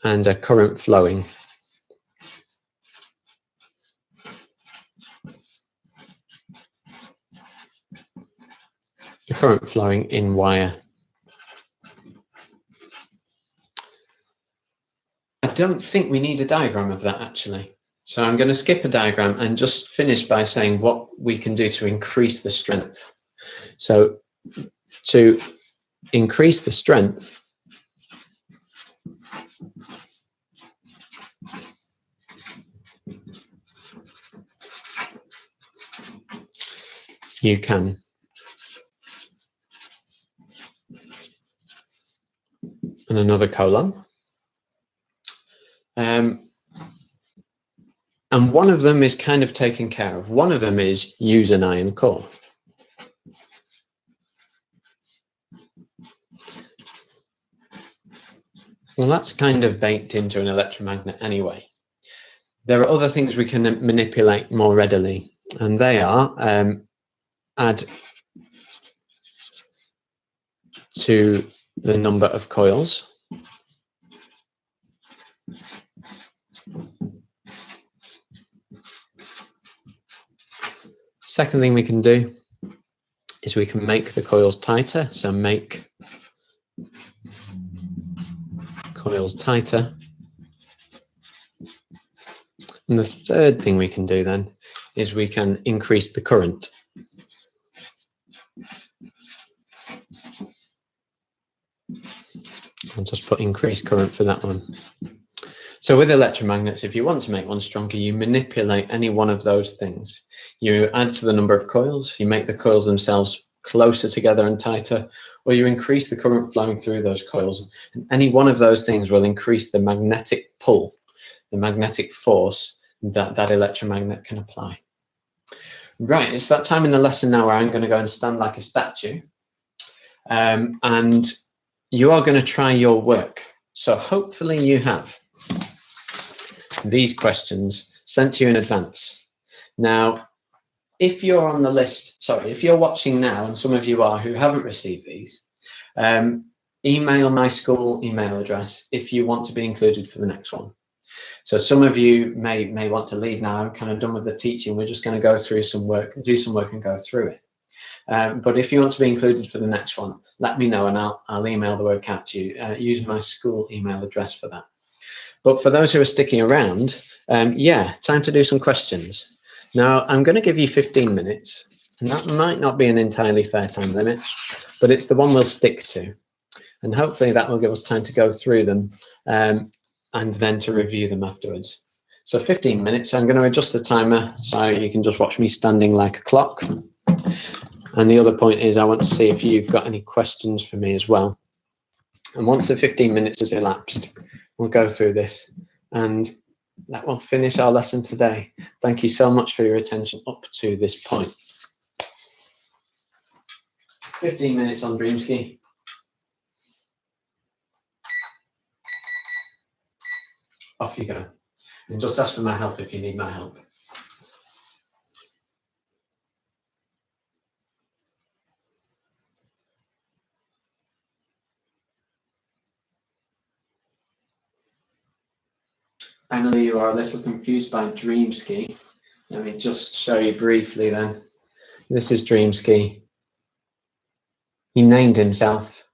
and a current flowing. A current flowing in wire. I don't think we need a diagram of that actually. So I'm going to skip a diagram and just finish by saying what we can do to increase the strength. So to increase the strength, you can and another colon. And one of them is kind of taken care of. One of them is use an iron core. Well, that's kind of baked into an electromagnet anyway. There are other things we can manipulate more readily, and they are add to the number of coils. Second thing we can do is we can make the coils tighter, so make coils tighter. And the third thing we can do then is we can increase the current. I'll just put increased current for that one. So with electromagnets, if you want to make one stronger, you manipulate any one of those things. You add to the number of coils, you make the coils themselves closer together and tighter, or you increase the current flowing through those coils. And any one of those things will increase the magnetic pull, the magnetic force that that electromagnet can apply. Right, it's that time in the lesson now where I'm going to go and stand like a statue. And you are going to try your work. So hopefully you have these questions sent to you in advance. Now, if you're on the list, sorry, if you're watching now, and some of you are who haven't received these, email my school email address if you want to be included for the next one. So some of you may want to leave now. I'm kind of done with the teaching. We're just going to go through some work, do some work and go through it. But if you want to be included for the next one, let me know and I'll email the work out to you. Use my school email address for that. But for those who are sticking around, yeah, time to do some questions. Now, I'm going to give you 15 minutes. And that might not be an entirely fair time limit, but it's the one we'll stick to. And hopefully that will give us time to go through them and then to review them afterwards. So 15 minutes, I'm going to adjust the timer so you can just watch me standing like a clock. And the other point is I want to see if you've got any questions for me as well. And once the 15 minutes has elapsed, we'll go through this and that will finish our lesson today. Thank you so much for your attention up to this point. 15 minutes on Dreamski. Off you go. And just ask for my help if you need my help. Emily, you are a little confused by Dreamski. Let me just show you briefly then. This is Dreamski. He named himself.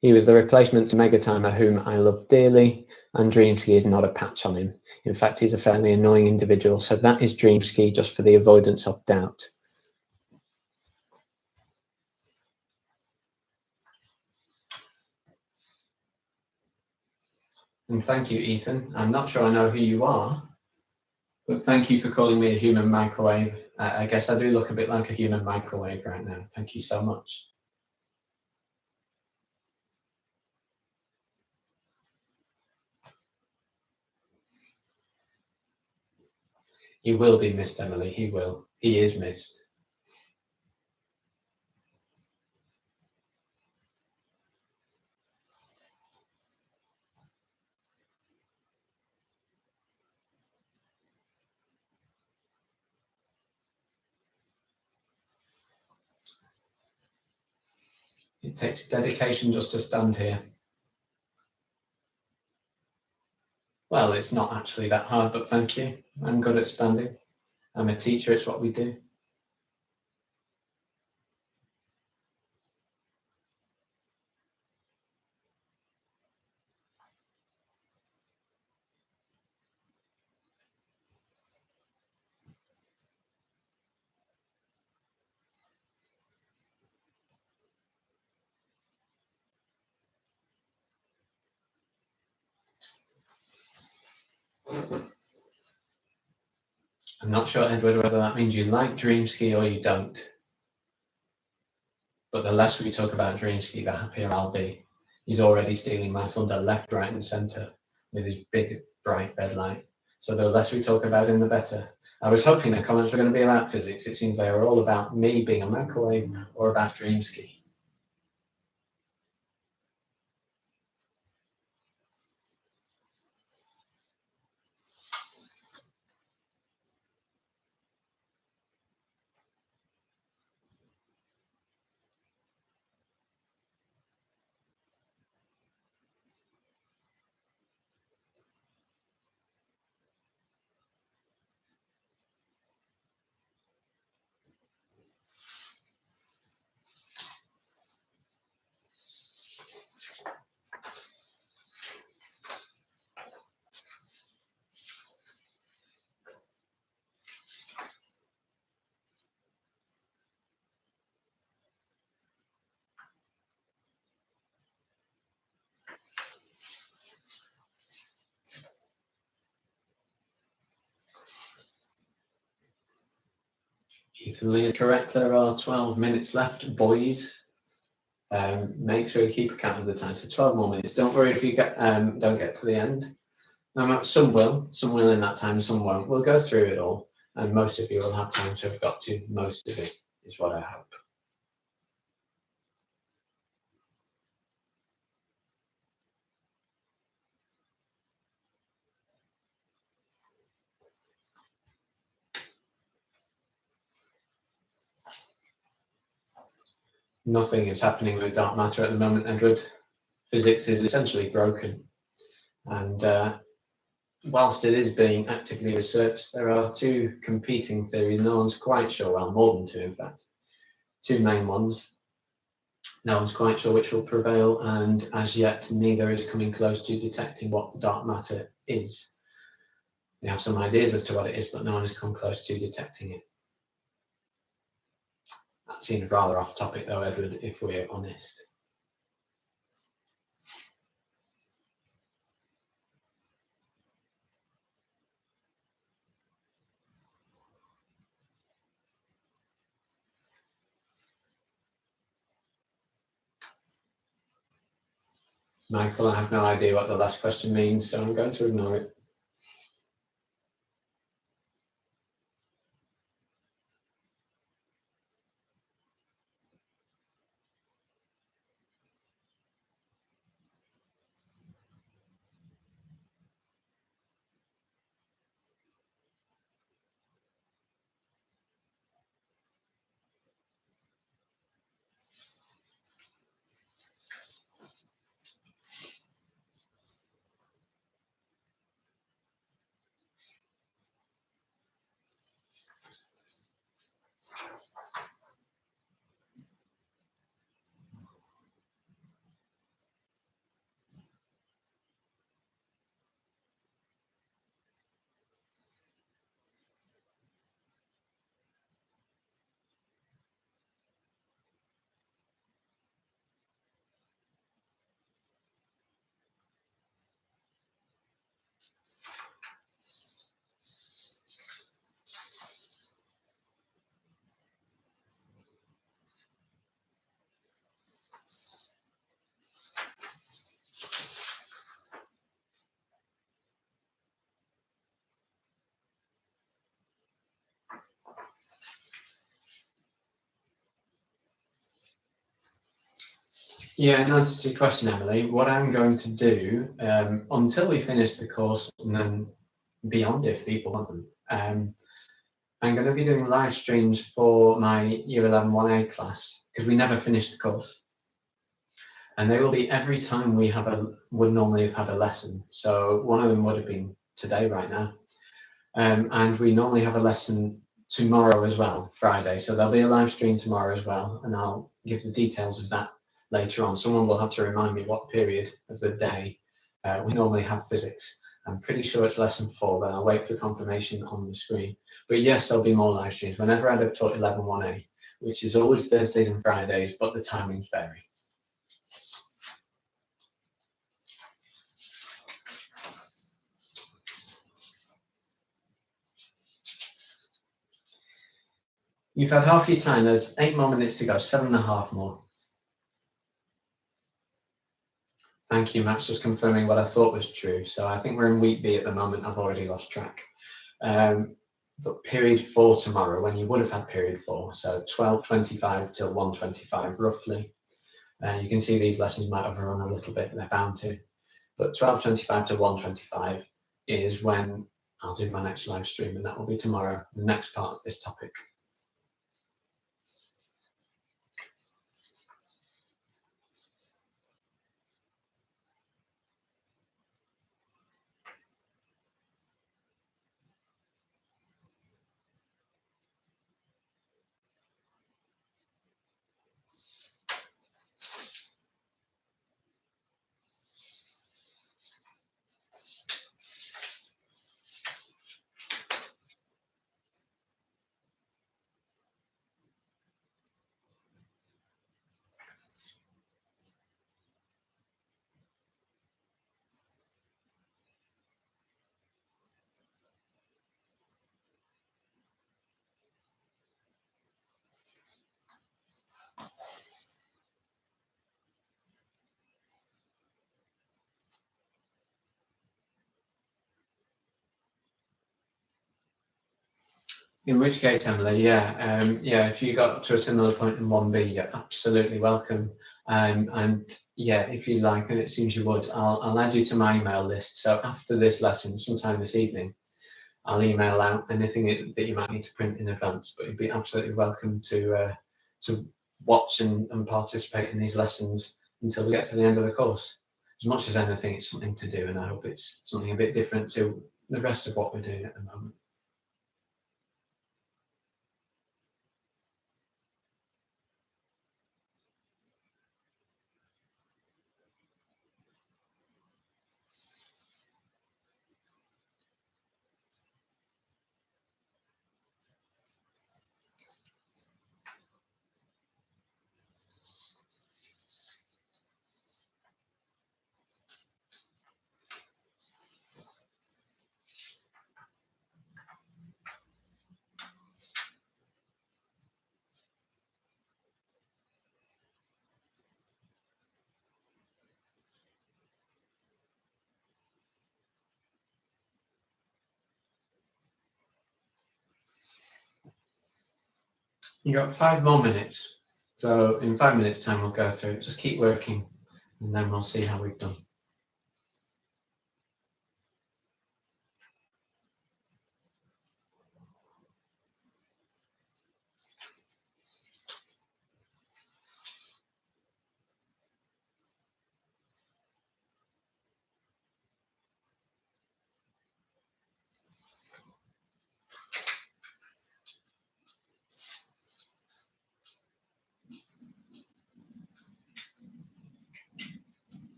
He was the replacement to Megatimer, whom I love dearly, and Dreamski is not a patch on him. In fact, he's a fairly annoying individual, so that is Dreamski, just for the avoidance of doubt. And thank you, Ethan. I'm not sure I know who you are, but thank you for calling me a human microwave. I guess I do look a bit like a human microwave right now. Thank you so much. He will be missed, Emily. He will. He is missed. It takes dedication just to stand here. Well, it's not actually that hard, but thank you. I'm good at standing. I'm a teacher, it's what we do. I'm not sure, Edward, whether that means you like Dreamski or you don't. But the less we talk about Dreamski, the happier I'll be. He's already stealing my thunder left, right, and centre with his big, bright red light. So the less we talk about him, the better. I was hoping the comments were going to be about physics. It seems they are all about me being a microwave or about Dreamski. Ethan Lee is correct. There are 12 minutes left, boys. Make sure you keep account of the time. So 12 more minutes. Don't worry if you don't get to the end. Some will in that time, some won't. We'll go through it all, and most of you will have time to have got to most of it, is what I hope. Nothing is happening with dark matter at the moment, Edward. Physics is essentially broken. And whilst it is being actively researched, there are two competing theories. No one's quite sure, well, more than two, in fact. Two main ones. No one's quite sure which will prevail, and as yet, neither is coming close to detecting what the dark matter is. We have some ideas as to what it is, but no one has come close to detecting it. That seems rather off topic though, Edward, if we're honest. Michael, I have no idea what the last question means, so I'm going to ignore it. Yeah, in answer to your question, Emily, what I'm going to do until we finish the course and then beyond if people want them, I'm going to be doing live streams for my Year 11 1A class because we never finish the course. And they will be every time we would normally have had a lesson. So one of them would have been today right now. And we normally have a lesson tomorrow as well, Friday. So there'll be a live stream tomorrow as well. And I'll give the details of that later on. Someone will have to remind me what period of the day we normally have physics. I'm pretty sure it's lesson 4, but I'll wait for confirmation on the screen. But yes, there'll be more live streams whenever I'd have taught 11 1A, which is always Thursdays and Fridays, but the timings vary. You've had half your time. There's 8 more minutes to go, 7.5 more. Thank you, Max, just confirming what I thought was true. So I think we're in week B at the moment. I've already lost track. But period 4 tomorrow, when you would have had period 4, so 12:25 till 1:25 roughly. You can see these lessons might overrun a little bit, they're bound to. But 12:25 to 1:25 is when I'll do my next live stream, and that will be tomorrow, the next part of this topic. In which case, Emily, yeah, if you got to a similar point in 1B, you're absolutely welcome. And yeah, if you like, and it seems you would, I'll add you to my email list. So after this lesson, sometime this evening, I'll email out anything that you might need to print in advance. But you'd be absolutely welcome to watch and participate in these lessons until we get to the end of the course. As much as anything, it's something to do, and I hope it's something a bit different to the rest of what we're doing at the moment. You got 5 more minutes. So in 5 minutes time we'll go through it. Just keep working and then we'll see how we've done.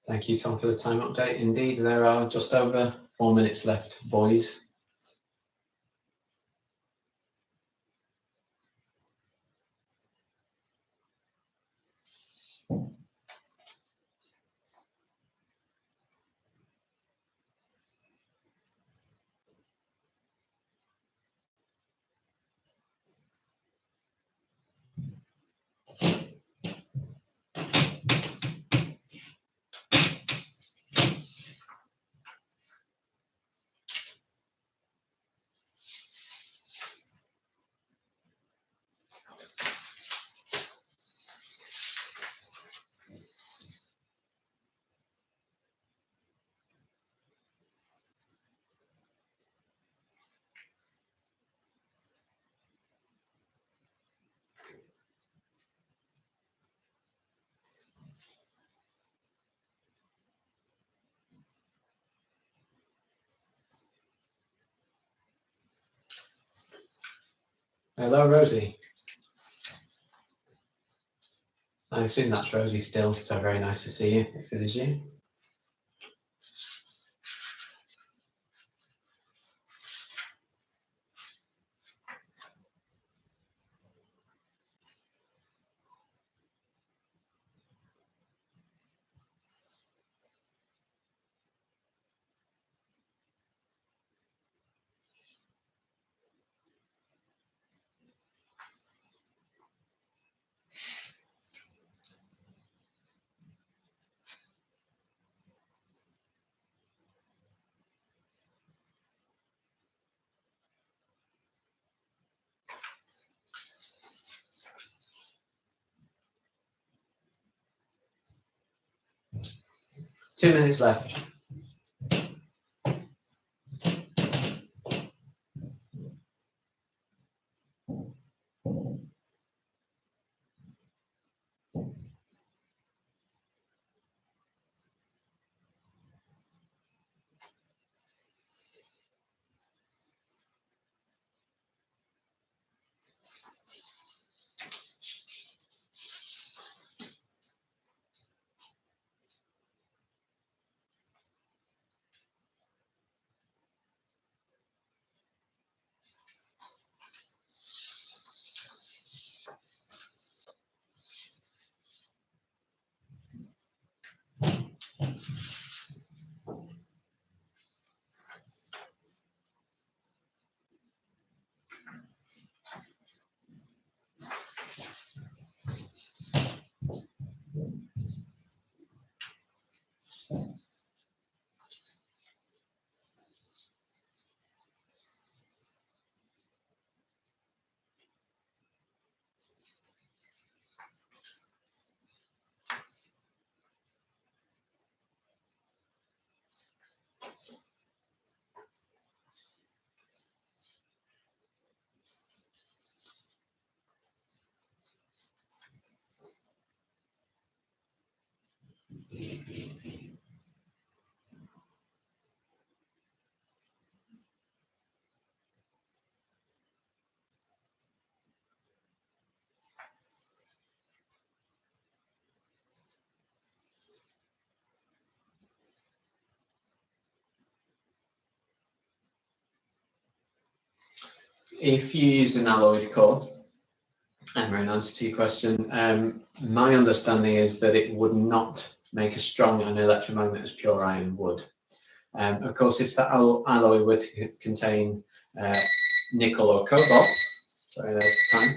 Thank you, Tom, for the time update. Indeed, there are just over 4 minutes left, boys. Hello, Rosie. I assume that's Rosie still, so very nice to see you, if it is you. Two minutes left. If you use an alloyed core, and in answer to your question, my understanding is that it would not make as strong an electromagnet as pure iron would. Of course, if that alloy were to contain nickel or cobalt, sorry, there's the time.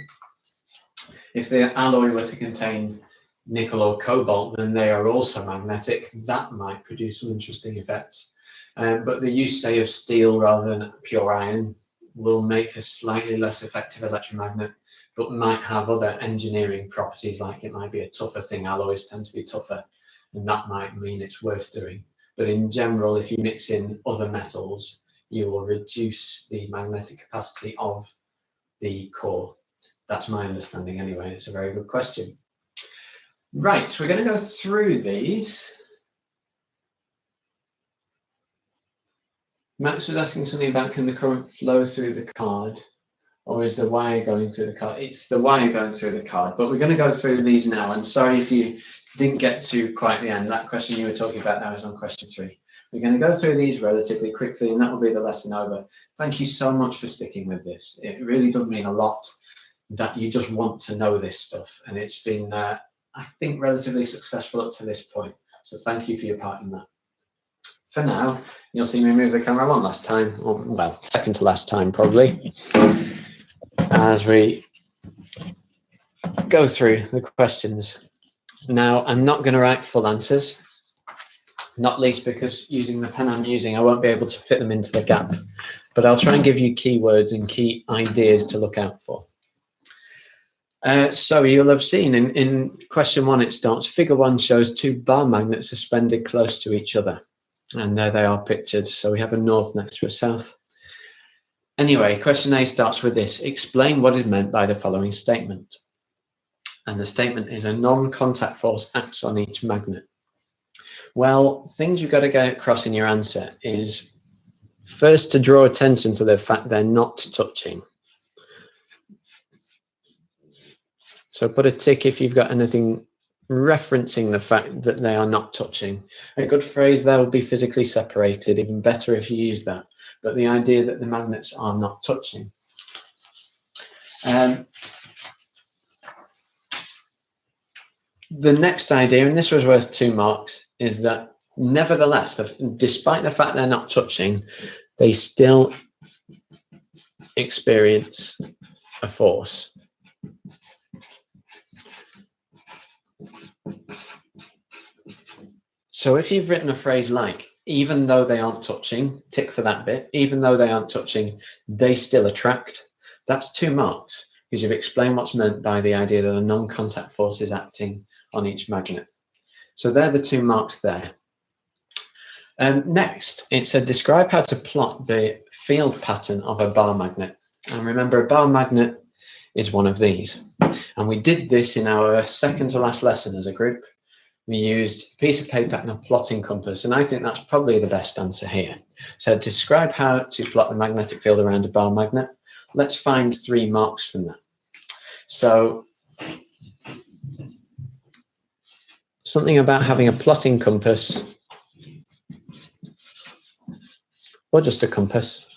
If the alloy were to contain nickel or cobalt, then they are also magnetic. That might produce some interesting effects. But the use, say, of steel rather than pure iron will make a slightly less effective electromagnet, but might have other engineering properties, like it might be a tougher thing. Alloys tend to be tougher, and that might mean it's worth doing. But in general, if you mix in other metals, you will reduce the magnetic capacity of the core. That's my understanding anyway. It's a very good question. Right, we're going to go through these. Max was asking something about, can the current flow through the card, or is the wire going through the card? It's the wire going through the card, but we're going to go through these now. And sorry if you didn't get to quite the end. That question you were talking about now is on question 3. We're going to go through these relatively quickly, and that will be the lesson over. Thank you so much for sticking with this. It really does mean a lot that you just want to know this stuff, and it's been, I think, relatively successful up to this point. So thank you for your part in that. For now, you'll see me move the camera one last time, or, well, second to last time probably, as we go through the questions. Now, I'm not going to write full answers, not least because using the pen I'm using, I won't be able to fit them into the gap, but I'll try and give you keywords and key ideas to look out for. So you'll have seen in question 1, it starts, figure 1 shows 2 bar magnets suspended close to each other. And there they are pictured. So we have a north next to a south. Anyway, question A starts with this. Explain what is meant by the following statement. And the statement is a non-contact force acts on each magnet. Well, things you've got to get across in your answer is first to draw attention to the fact they're not touching. So put a tick if you've got anything referencing the fact that they are not touching. A good phrase there would be physically separated, even better if you use that. But the idea that the magnets are not touching. The next idea, and this was worth 2 marks, is that nevertheless, despite the fact they're not touching, they still experience a force. So if you've written a phrase like, even though they aren't touching, tick for that bit, even though they aren't touching, they still attract, that's 2 marks, because you've explained what's meant by the idea that a non-contact force is acting on each magnet. So they're the 2 marks there. Next, it said, describe how to plot the field pattern of a bar magnet. And remember, a bar magnet is one of these. And we did this in our second to last lesson as a group. We used a piece of paper and a plotting compass, and I think that's probably the best answer here. So describe how to plot the magnetic field around a bar magnet. Let's find 3 marks from that. So something about having a plotting compass, or just a compass,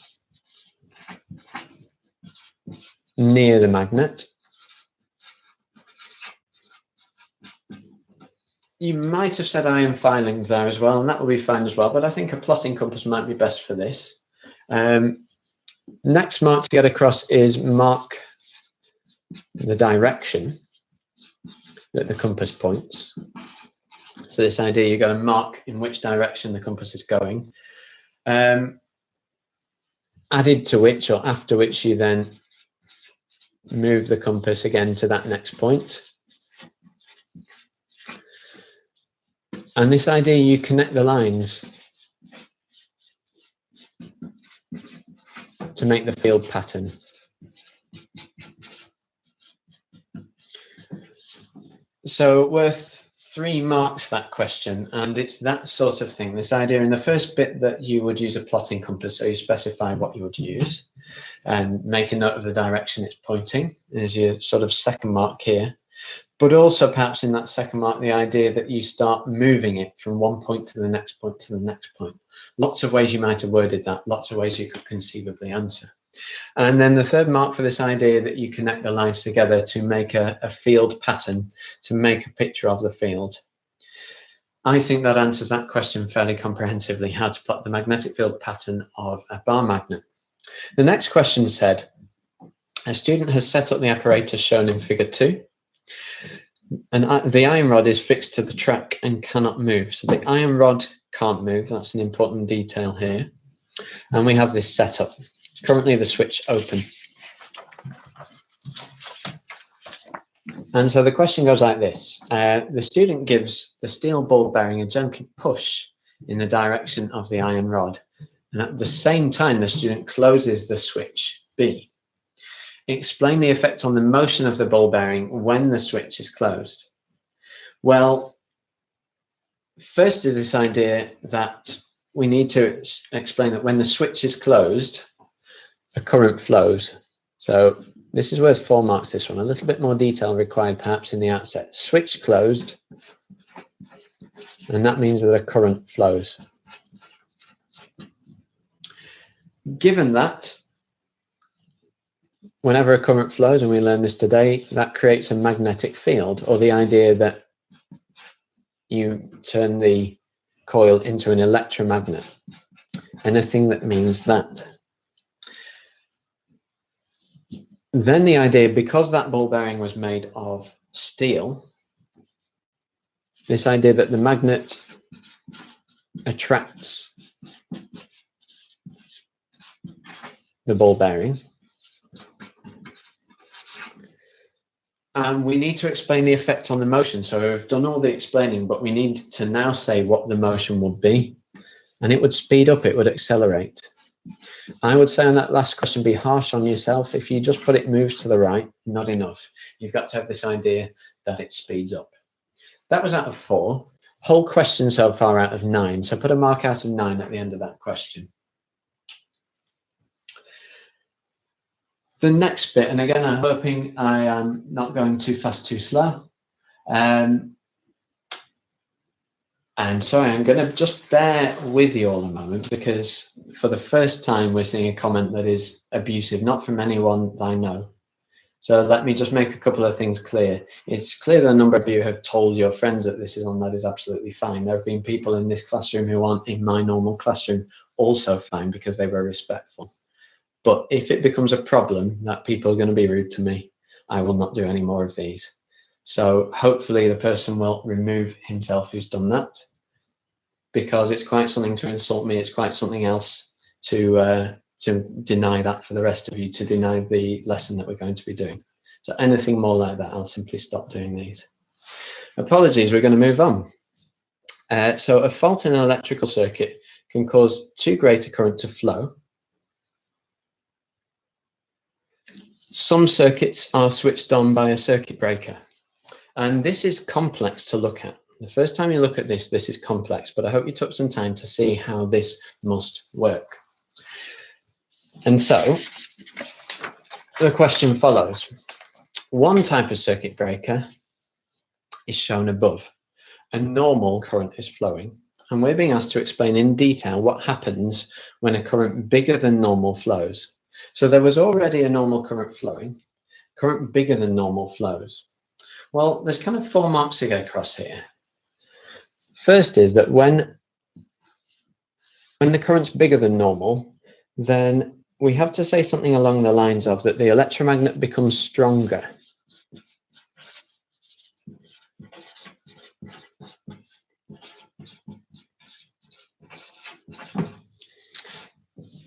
near the magnet. You might have said iron filings there as well, and that will be fine as well, but I think a plotting compass might be best for this. Next mark to get across is mark the direction that the compass points. So this idea, you've got to mark in which direction the compass is going. Added to which, or after which, you then move the compass again to that next point. And this idea, you connect the lines to make the field pattern. So worth 3 marks, that question, and it's that sort of thing. This idea in the first bit that you would use a plotting compass, so you specify what you would use and make a note of the direction it's pointing. There's your sort of second mark here. But also perhaps in that second mark, the idea that you start moving it from one point to the next point to the next point. Lots of ways you might have worded that, lots of ways you could conceivably answer. And then the third mark for this idea that you connect the lines together to make a field pattern, to make a picture of the field. I think that answers that question fairly comprehensively, how to plot the magnetic field pattern of a bar magnet. The next question said, a student has set up the apparatus shown in figure 2, and the iron rod is fixed to the track and cannot move. So the iron rod can't move, that's an important detail here. And we have this set up. Currently the switch open. And so the question goes like this. The student gives the steel ball bearing a gentle push in the direction of the iron rod. And at the same time, the student closes the switch B. Explain the effect on the motion of the ball bearing when the switch is closed. Well, first is this idea that we need to explain that when the switch is closed, a current flows. So this is worth 4 marks, this one. A little bit more detail required perhaps in the outset. Switch closed, and that means that a current flows. Given that, whenever a current flows, and we learn this today, that creates a magnetic field, or the idea that you turn the coil into an electromagnet. Anything that means that. Then the idea, because that ball bearing was made of steel, this idea that the magnet attracts the ball bearing. And we need to explain the effect on the motion. So we've done all the explaining, but we need to now say what the motion would be. And it would speed up, it would accelerate. I would say on that last question, be harsh on yourself. If you just put it moves to the right, not enough. You've got to have this idea that it speeds up. That was out of 4. Whole question so far out of 9. So put a mark out of 9 at the end of that question. The next bit, and again, I'm hoping I am not going too fast, too slow. And sorry, I'm going to just bear with you all a moment, because for the first time we're seeing a comment that is abusive, not from anyone that I know. So let me just make a couple of things clear. It's clear that a number of you have told your friends that this is on. That is absolutely fine. There have been people in this classroom who aren't in my normal classroom, also fine, because they were respectful. But if it becomes a problem that people are going to be rude to me, I will not do any more of these. So hopefully the person will remove himself who's done that, because it's quite something to insult me. It's quite something else to deny that for the rest of you, to deny the lesson that we're going to be doing. So anything more like that, I'll simply stop doing these. Apologies, we're going to move on. So a fault in an electrical circuit can cause too great a current to flow. Some circuits are switched on by a circuit breaker. And this is complex to look at. The first time you look at this, this is complex, but I hope you took some time to see how this must work. And so the question follows. One type of circuit breaker is shown above. A normal current is flowing, and we're being asked to explain in detail what happens when a current bigger than normal flows. So there was already a normal current flowing, current bigger than normal flows. Well, there's kind of 4 marks to get across here. First is that when the current's bigger than normal, then we have to say something along the lines of that the electromagnet becomes stronger.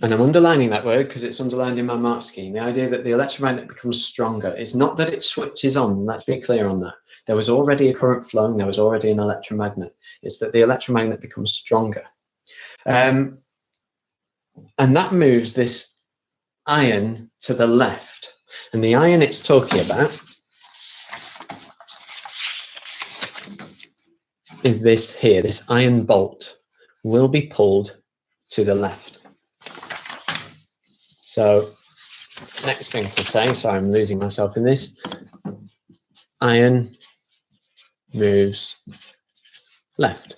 And I'm underlining that word because it's underlined in my mark scheme. The idea that the electromagnet becomes stronger. It's not that it switches on. Let's be clear on that. There was already a current flowing. There was already an electromagnet. It's that the electromagnet becomes stronger. And that moves this iron to the left. And the iron it's talking about is this here. This iron bolt will be pulled to the left. So next thing to say, sorry, I'm losing myself in this. Iron moves left.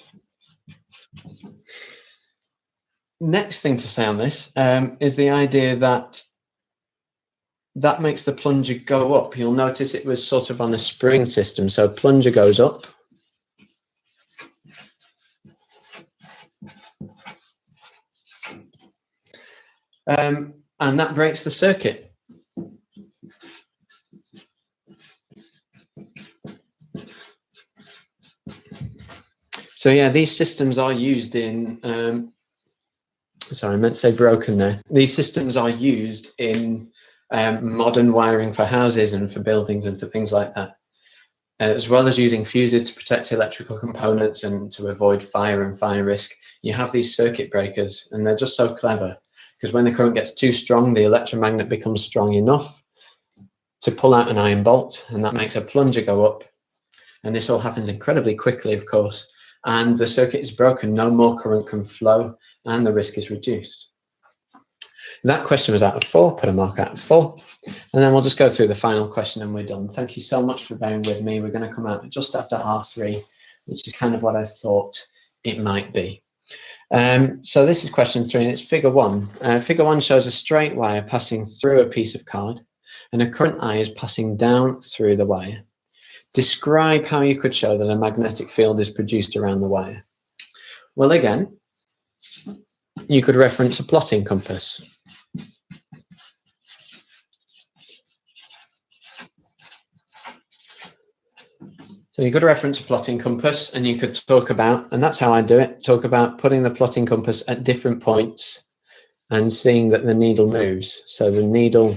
Next thing to say on this is the idea that that makes the plunger go up. You'll notice it was sort of on a spring system. So plunger goes up. And that breaks the circuit. So yeah, these systems are used in, sorry, I meant to say broken there. These systems are used in modern wiring for houses and for buildings and for things like that, as well as using fuses to protect electrical components and to avoid fire and fire risk. You have these circuit breakers, and they're just so clever, because when the current gets too strong, the electromagnet becomes strong enough to pull out an iron bolt, and that makes a plunger go up. And this all happens incredibly quickly, of course, and the circuit is broken, no more current can flow, and the risk is reduced. That question was out of 4, put a mark out of 4. And then we'll just go through the final question and we're done. Thank you so much for bearing with me. We're going to come out just after 3:30, which is kind of what I thought it might be. So this is question 3, and it's figure 1. Figure 1 shows a straight wire passing through a piece of card, and a current I is passing down through the wire. Describe how you could show that a magnetic field is produced around the wire. Well, again, you could reference a plotting compass. So you could reference a plotting compass, and you could talk about, and that's how I do it, talk about putting the plotting compass at different points and seeing that the needle moves. So the needle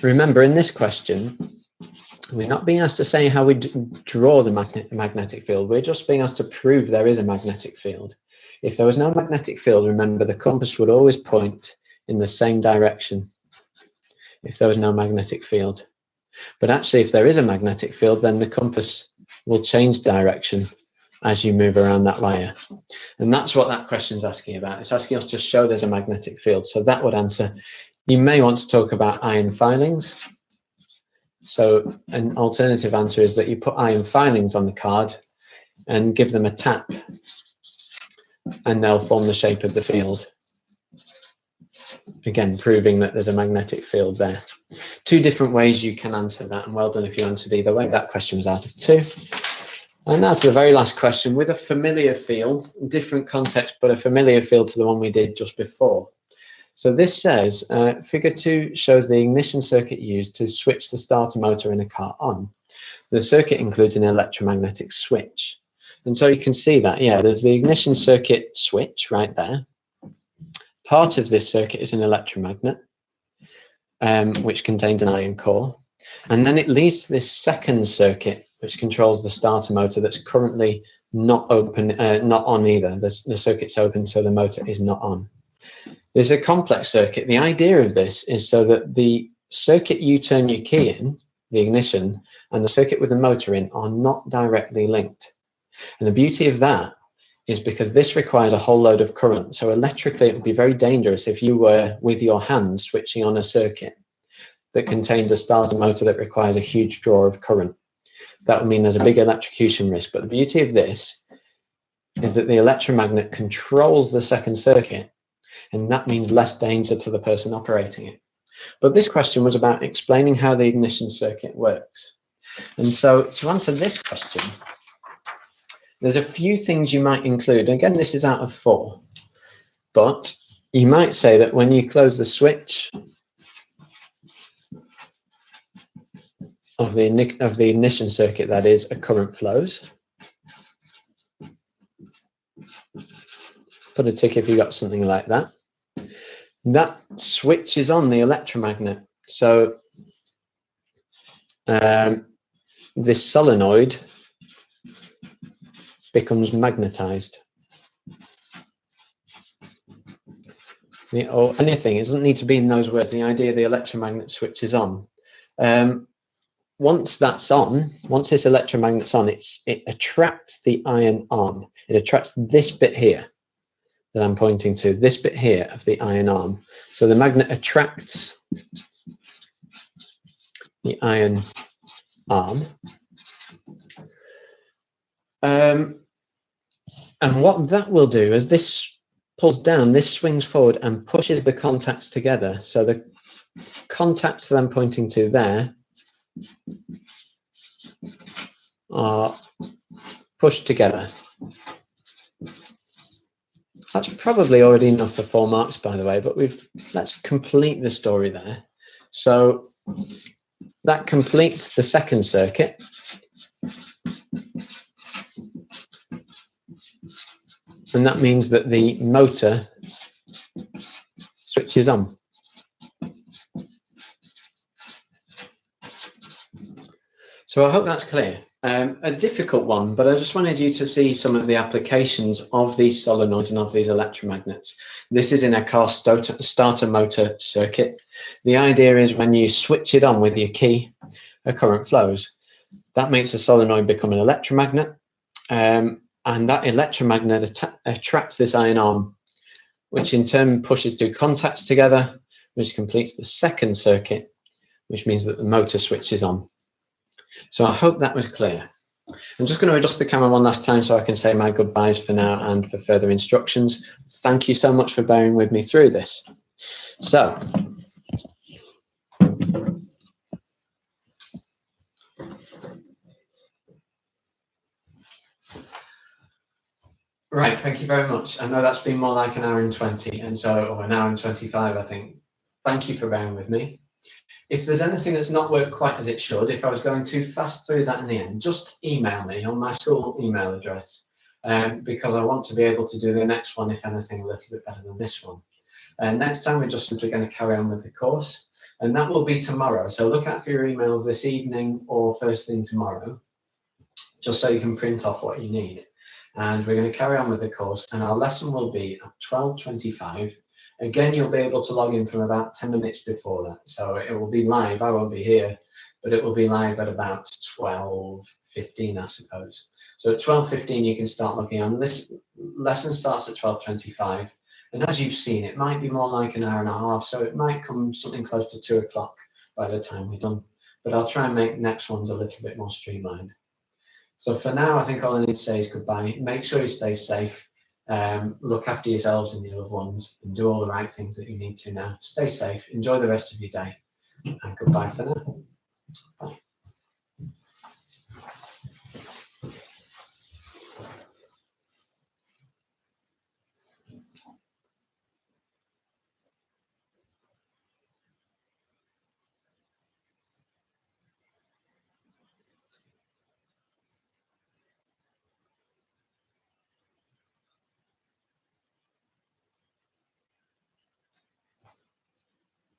remember, in this question, we're not being asked to say how we draw the magnetic field. We're just being asked to prove there is a magnetic field. If there was no magnetic field, remember, the compass would always point in the same direction if there was no magnetic field. But actually, if there is a magnetic field, then the compass will change direction as you move around that wire. And that's what that question's asking about. It's asking us to show there's a magnetic field. So that would answer. You may want to talk about iron filings. So an alternative answer is that you put iron filings on the card and give them a tap, and they'll form the shape of the field. Again, proving that there's a magnetic field there. 2 different ways you can answer that, and well done if you answered either way. That question was out of 2. And now to the very last question, with a familiar field, different context, but a familiar field to the one we did just before. So this says, figure 2 shows the ignition circuit used to switch the starter motor in a car on. The circuit includes an electromagnetic switch. And so you can see that, yeah, there's the ignition circuit switch right there. Part of this circuit is an electromagnet, which contains an iron core. And then it leads to this second circuit, which controls the starter motor, that's currently not open, not on either. The circuit's open, so the motor is not on. There's a complex circuit. The idea of this is so that the circuit you turn your key in, the ignition, and the circuit with the motor in are not directly linked. And the beauty of that is because this requires a whole load of current. So electrically, it would be very dangerous if you were with your hand switching on a circuit that contains a starter motor that requires a huge draw of current. That would mean there's a big electrocution risk. But the beauty of this is that the electromagnet controls the second circuit, and that means less danger to the person operating it. But this question was about explaining how the ignition circuit works. And so to answer this question, there's a few things you might include. Again, this is out of 4. But you might say that when you close the switch of the ignition circuit, that is, a current flows. Put a tick if you got something like that. That switches on the electromagnet. So this solenoid becomes magnetized. Or anything, it doesn't need to be in those words. The idea the electromagnet switches on. Once that's on, once this electromagnet's on, it attracts the iron arm. It attracts this bit here that I'm pointing to, this bit here of the iron arm. So the magnet attracts the iron arm. And what that will do is this pulls down, this swings forward and pushes the contacts together. So the contacts that I'm pointing to there are pushed together. That's probably already enough for 4 marks, by the way, but let's complete the story there. So that completes the second circuit. And that means that the motor switches on. So I hope that's clear. A difficult one, but I just wanted you to see some of the applications of these solenoids and of these electromagnets. This is in a car starter motor circuit. The idea is when you switch it on with your key, a current flows. That makes a solenoid become an electromagnet, and that electromagnet attracts this iron arm, which in turn pushes two contacts together, which completes the second circuit, which means that the motor switches on. So I hope that was clear. I'm just going to adjust the camera one last time so I can say my goodbyes for now and for further instructions. Thank you so much for bearing with me through this. So, right, thank you very much. I know that's been more like an hour and 20, and so, or an hour and 25, I think. Thank you for bearing with me. If there's anything that's not worked quite as it should, if I was going too fast through that in the end, just email me on my school email address, because I want to be able to do the next one, if anything, a little bit better than this one. Next time, we're just simply going to carry on with the course, and that will be tomorrow. So look out for your emails this evening or first thing tomorrow, just so you can print off what you need. And we're going to carry on with the course, and our lesson will be at 12:25. Again, you'll be able to log in from about 10 minutes before that. So it will be live. I won't be here, but it will be live at about 12:15, I suppose. So at 12:15, you can start logging on. This lesson starts at 12:25. And as you've seen, it might be more like an hour and a half. So it might come something close to 2 o'clock by the time we're done. But I'll try and make next ones a little bit more streamlined. So for now, I think all I need to say is goodbye. Make sure you stay safe. Look after yourselves and your loved ones, and do all the right things that you need to now. Stay safe, enjoy the rest of your day, and goodbye for now. Bye.